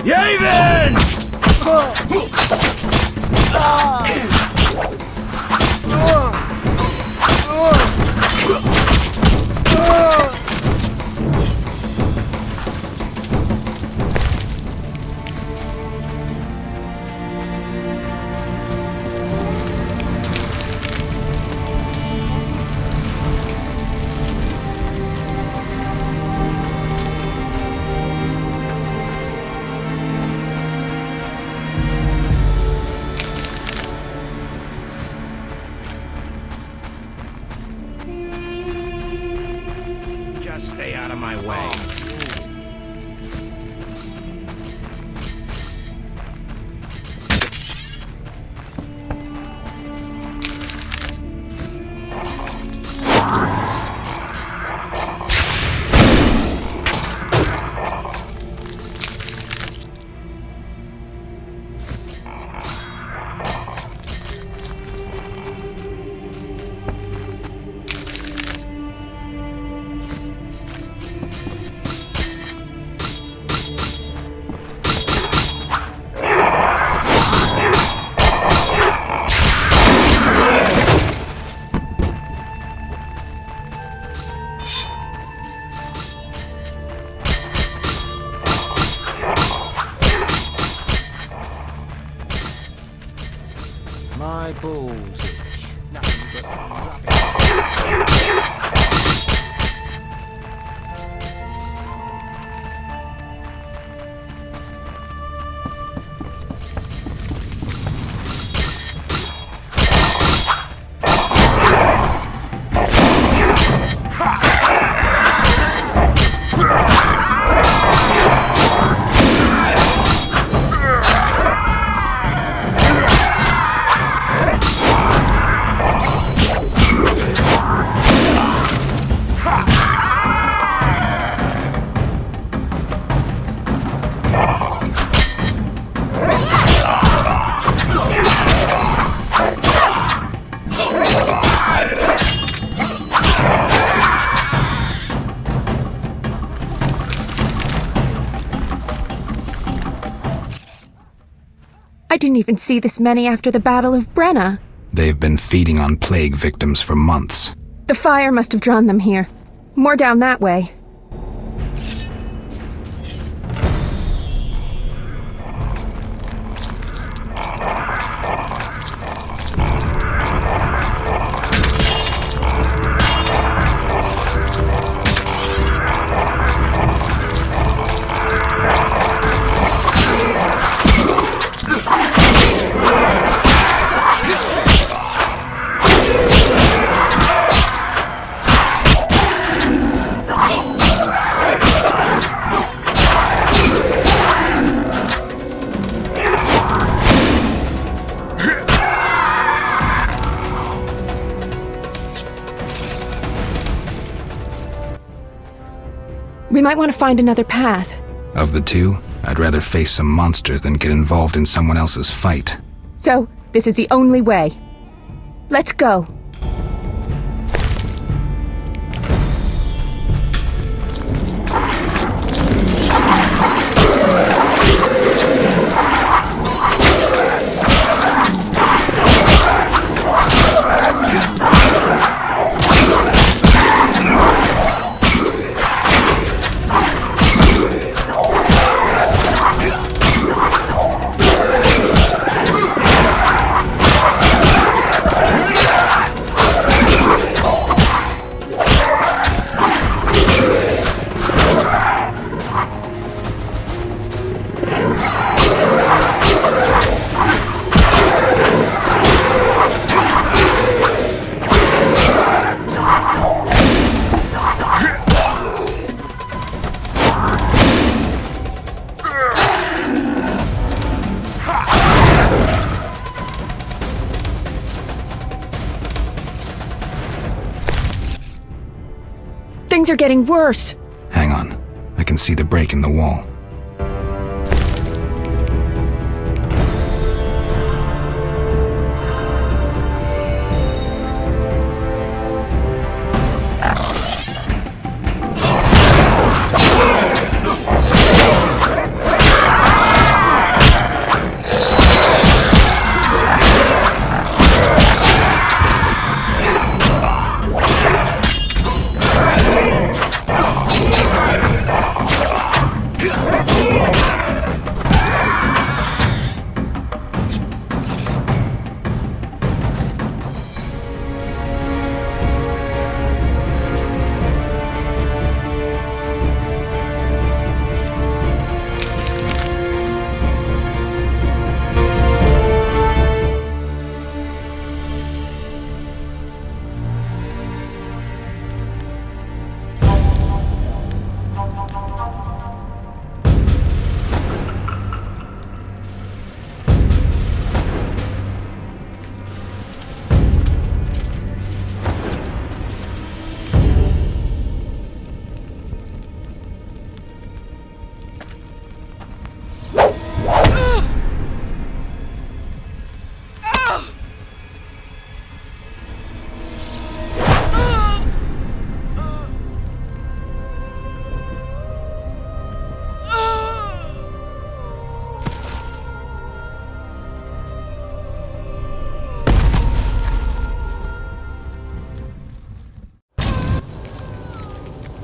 Yavin! stay out of my way. My balls itch. Nothing but rubbish. I didn't even see this many after the Battle of Brenna. They've been feeding on plague victims for months. The fire must have drawn them here. More down that way. We might want to find another path. Of the two, I'd rather face some monsters than get involved in someone else's fight. So, this is the only way. Let's go. Things are getting worse. Hang on. I can see the break in the wall.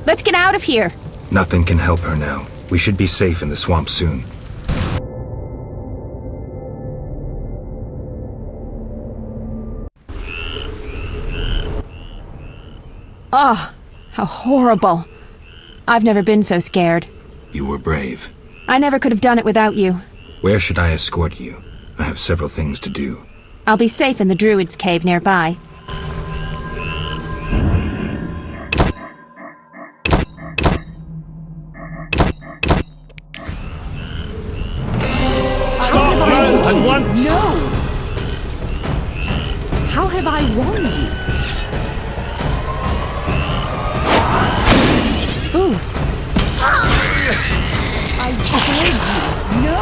Let's get out of here! Nothing can help her now. We should be safe in the swamp soon. Oh, how horrible. I've never been so scared. You were brave. I never could have done it without you. Where should I escort you? I have several things to do. I'll be safe in the Druid's cave nearby. Stop her at once! No! How have I wronged you? Ooh. I beg you, no!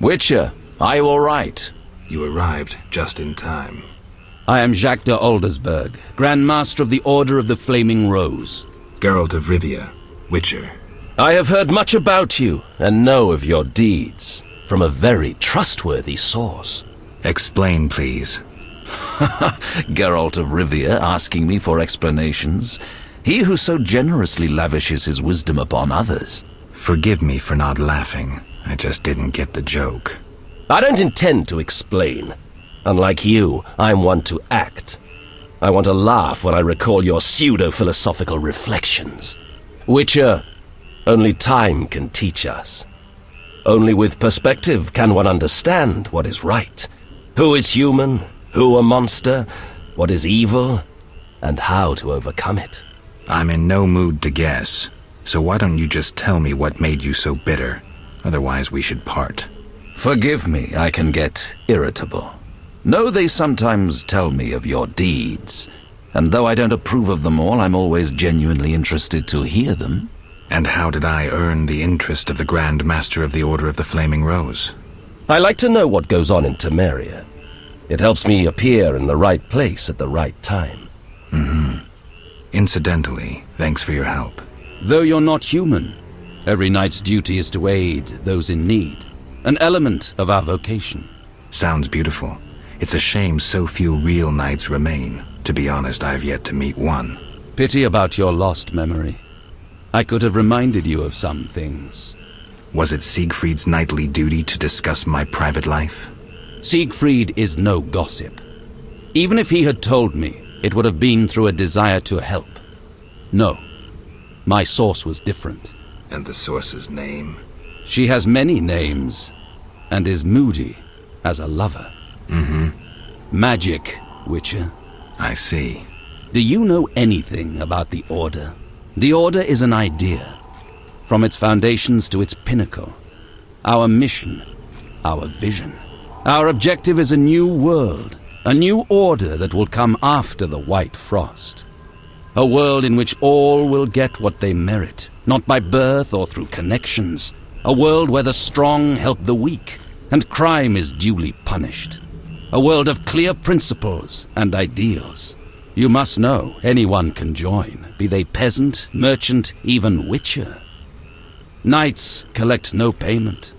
Witcher, are you all right? You arrived just in time. I am Jacques de Aldersberg, Grand Master of the Order of the Flaming Rose. Geralt of Rivia, Witcher. I have heard much about you, and know of your deeds, from a very trustworthy source. Explain, please. Geralt of Rivia asking me for explanations. He who so generously lavishes his wisdom upon others. Forgive me for not laughing. I just didn't get the joke. I don't intend to explain. Unlike you, I'm one to act. I want to laugh when I recall your pseudo-philosophical reflections. Witcher, only time can teach us. Only with perspective can one understand what is right. Who is human, who a monster, what is evil, and how to overcome it. I'm in no mood to guess, so why don't you just tell me what made you so bitter? Otherwise we should part. Forgive me, I can get irritable. Know they sometimes tell me of your deeds, and though I don't approve of them all, I'm always genuinely interested to hear them. And how did I earn the interest of the Grand Master of the Order of the Flaming Rose? I like to know what goes on in Temeria. It helps me appear in the right place at the right time. Incidentally, thanks for your help. Though you're not human, every knight's duty is to aid those in need. An element of our vocation. Sounds beautiful. It's a shame so few real knights remain. To be honest, I've yet to meet one. Pity about your lost memory. I could have reminded you of some things. Was it Siegfried's knightly duty to discuss my private life? Siegfried is no gossip. Even if he had told me, it would have been through a desire to help. No, my source was different. And the source's name? She has many names, and is moody as a lover. Magic, Witcher. I see. Do you know anything about the Order? The Order is an idea, from its foundations to its pinnacle. Our mission, our vision. Our objective is a new world, a new order that will come after the White Frost. A world in which all will get what they merit, not by birth or through connections. A world where the strong help the weak, and crime is duly punished. A world of clear principles and ideals. You must know anyone can join, be they peasant, merchant, even witcher. Knights collect no payment,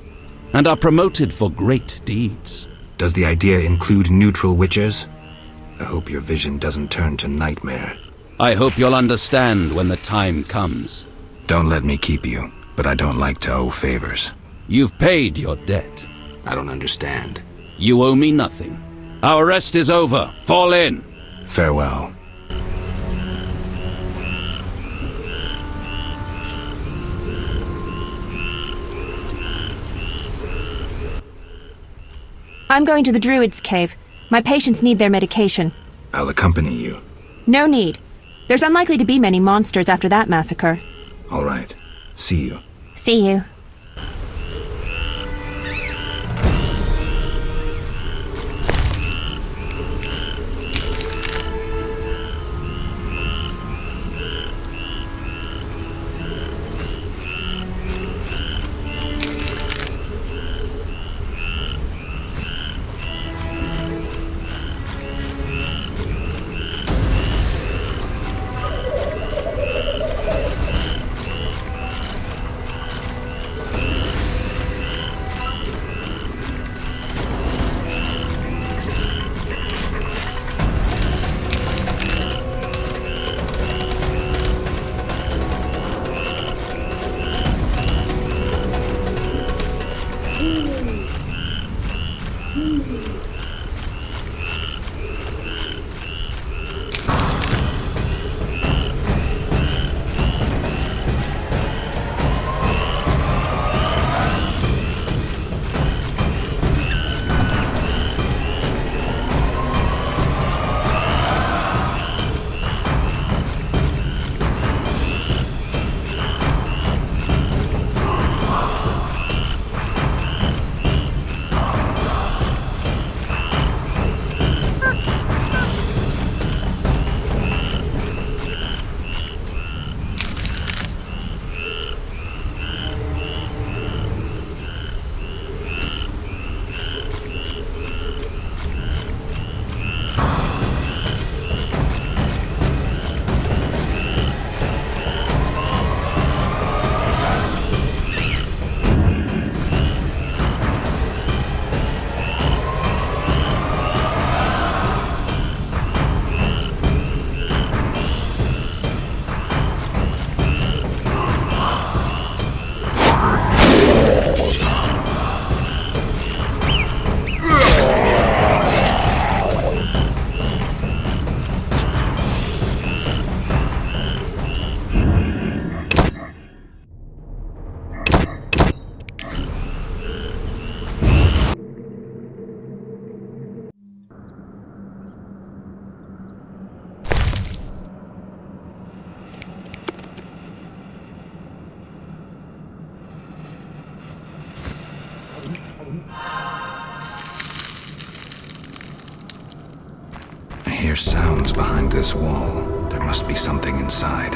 and are promoted for great deeds. Does the idea include neutral witchers? I hope your vision doesn't turn to nightmare. I hope you'll understand when the time comes. Don't let me keep you, but I don't like to owe favors. You've paid your debt. I don't understand. You owe me nothing. Our rest is over. Fall in. Farewell. I'm going to the Druid's cave. My patients need their medication. I'll accompany you. No need. There's unlikely to be many monsters after that massacre. All right. See you. See you. I hear sounds behind this wall. There must be something inside.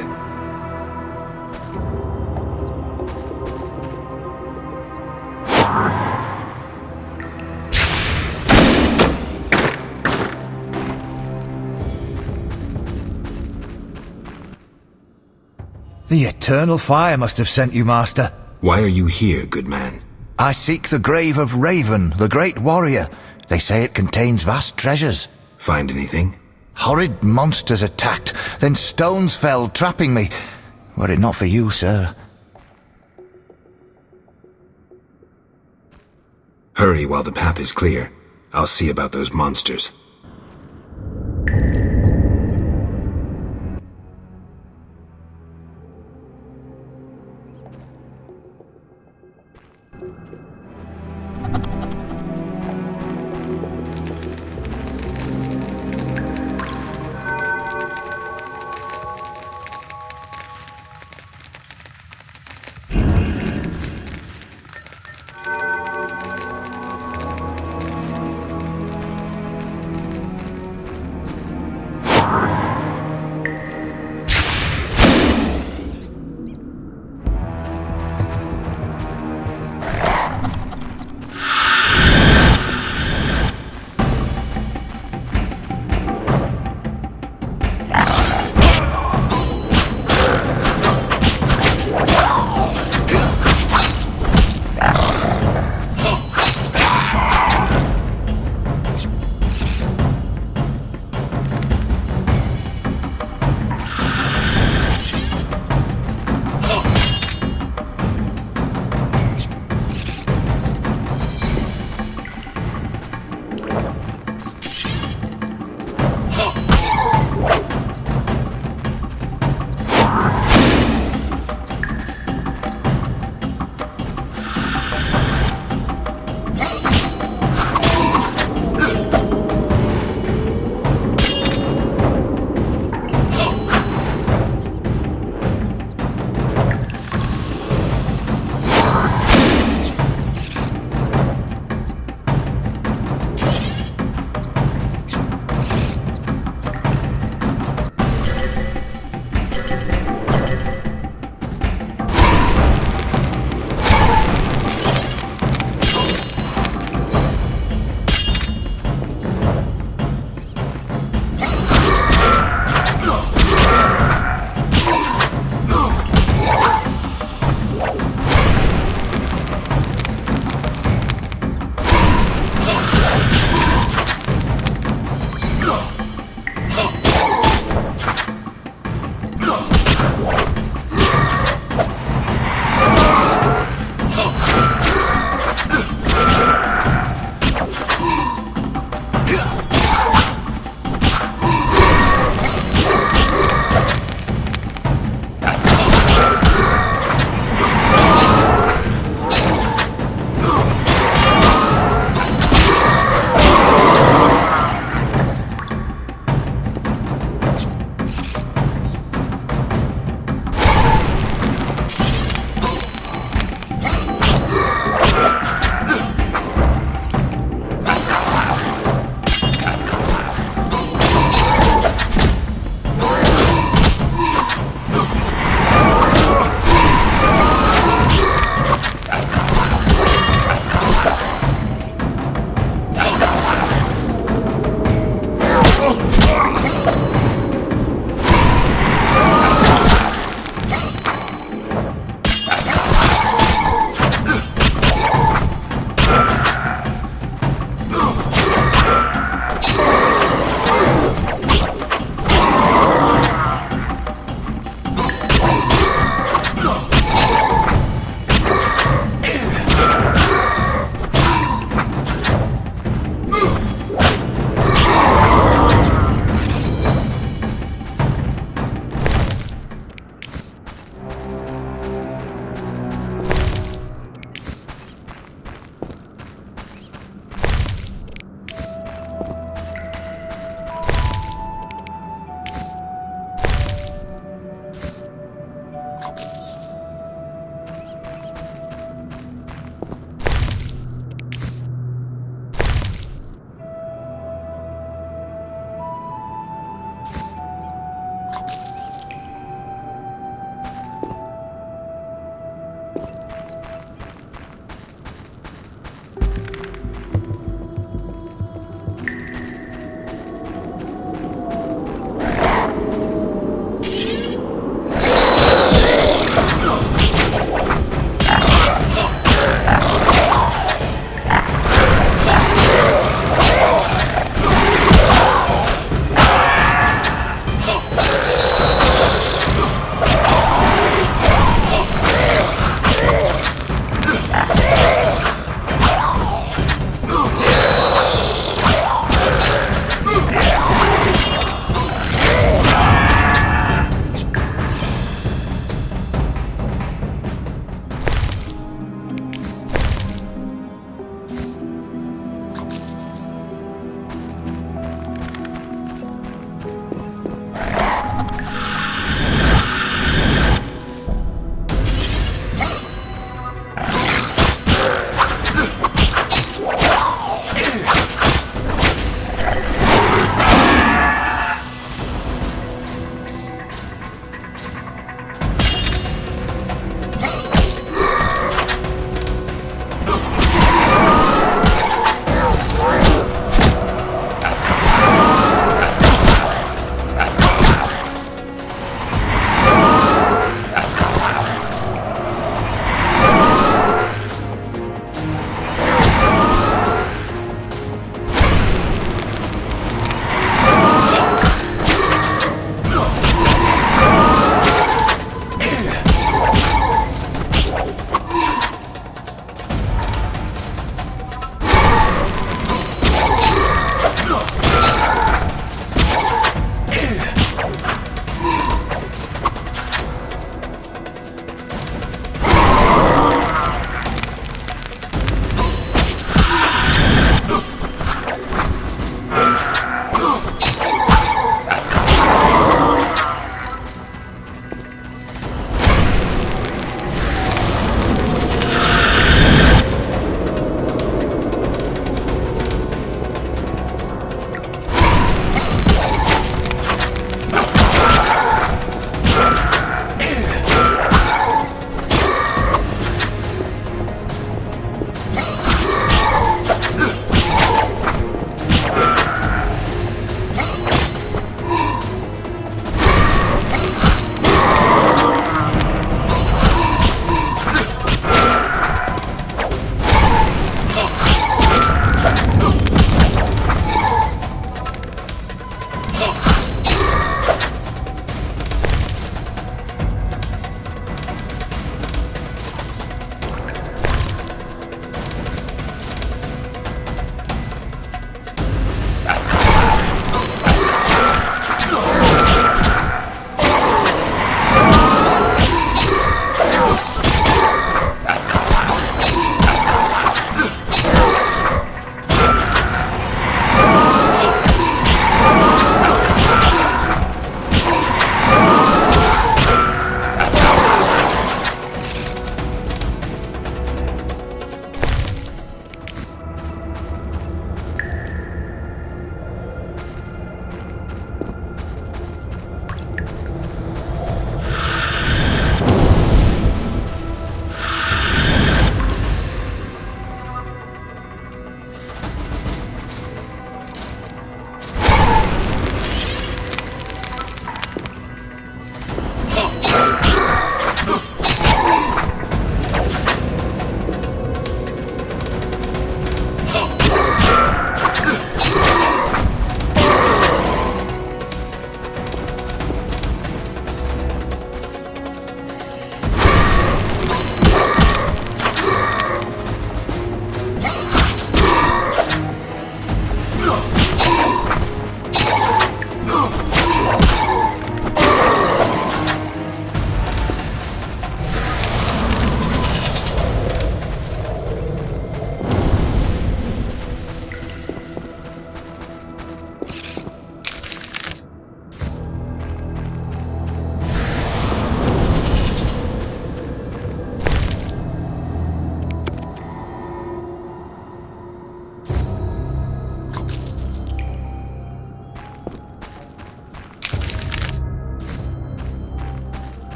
The eternal fire must have sent you, Master. Why are you here, good man? I seek the grave of Raven, the great warrior. They say it contains vast treasures. Find anything? Horrid monsters attacked, then stones fell, trapping me. Were it not for you, sir. Hurry while the path is clear. I'll see about those monsters.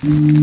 you.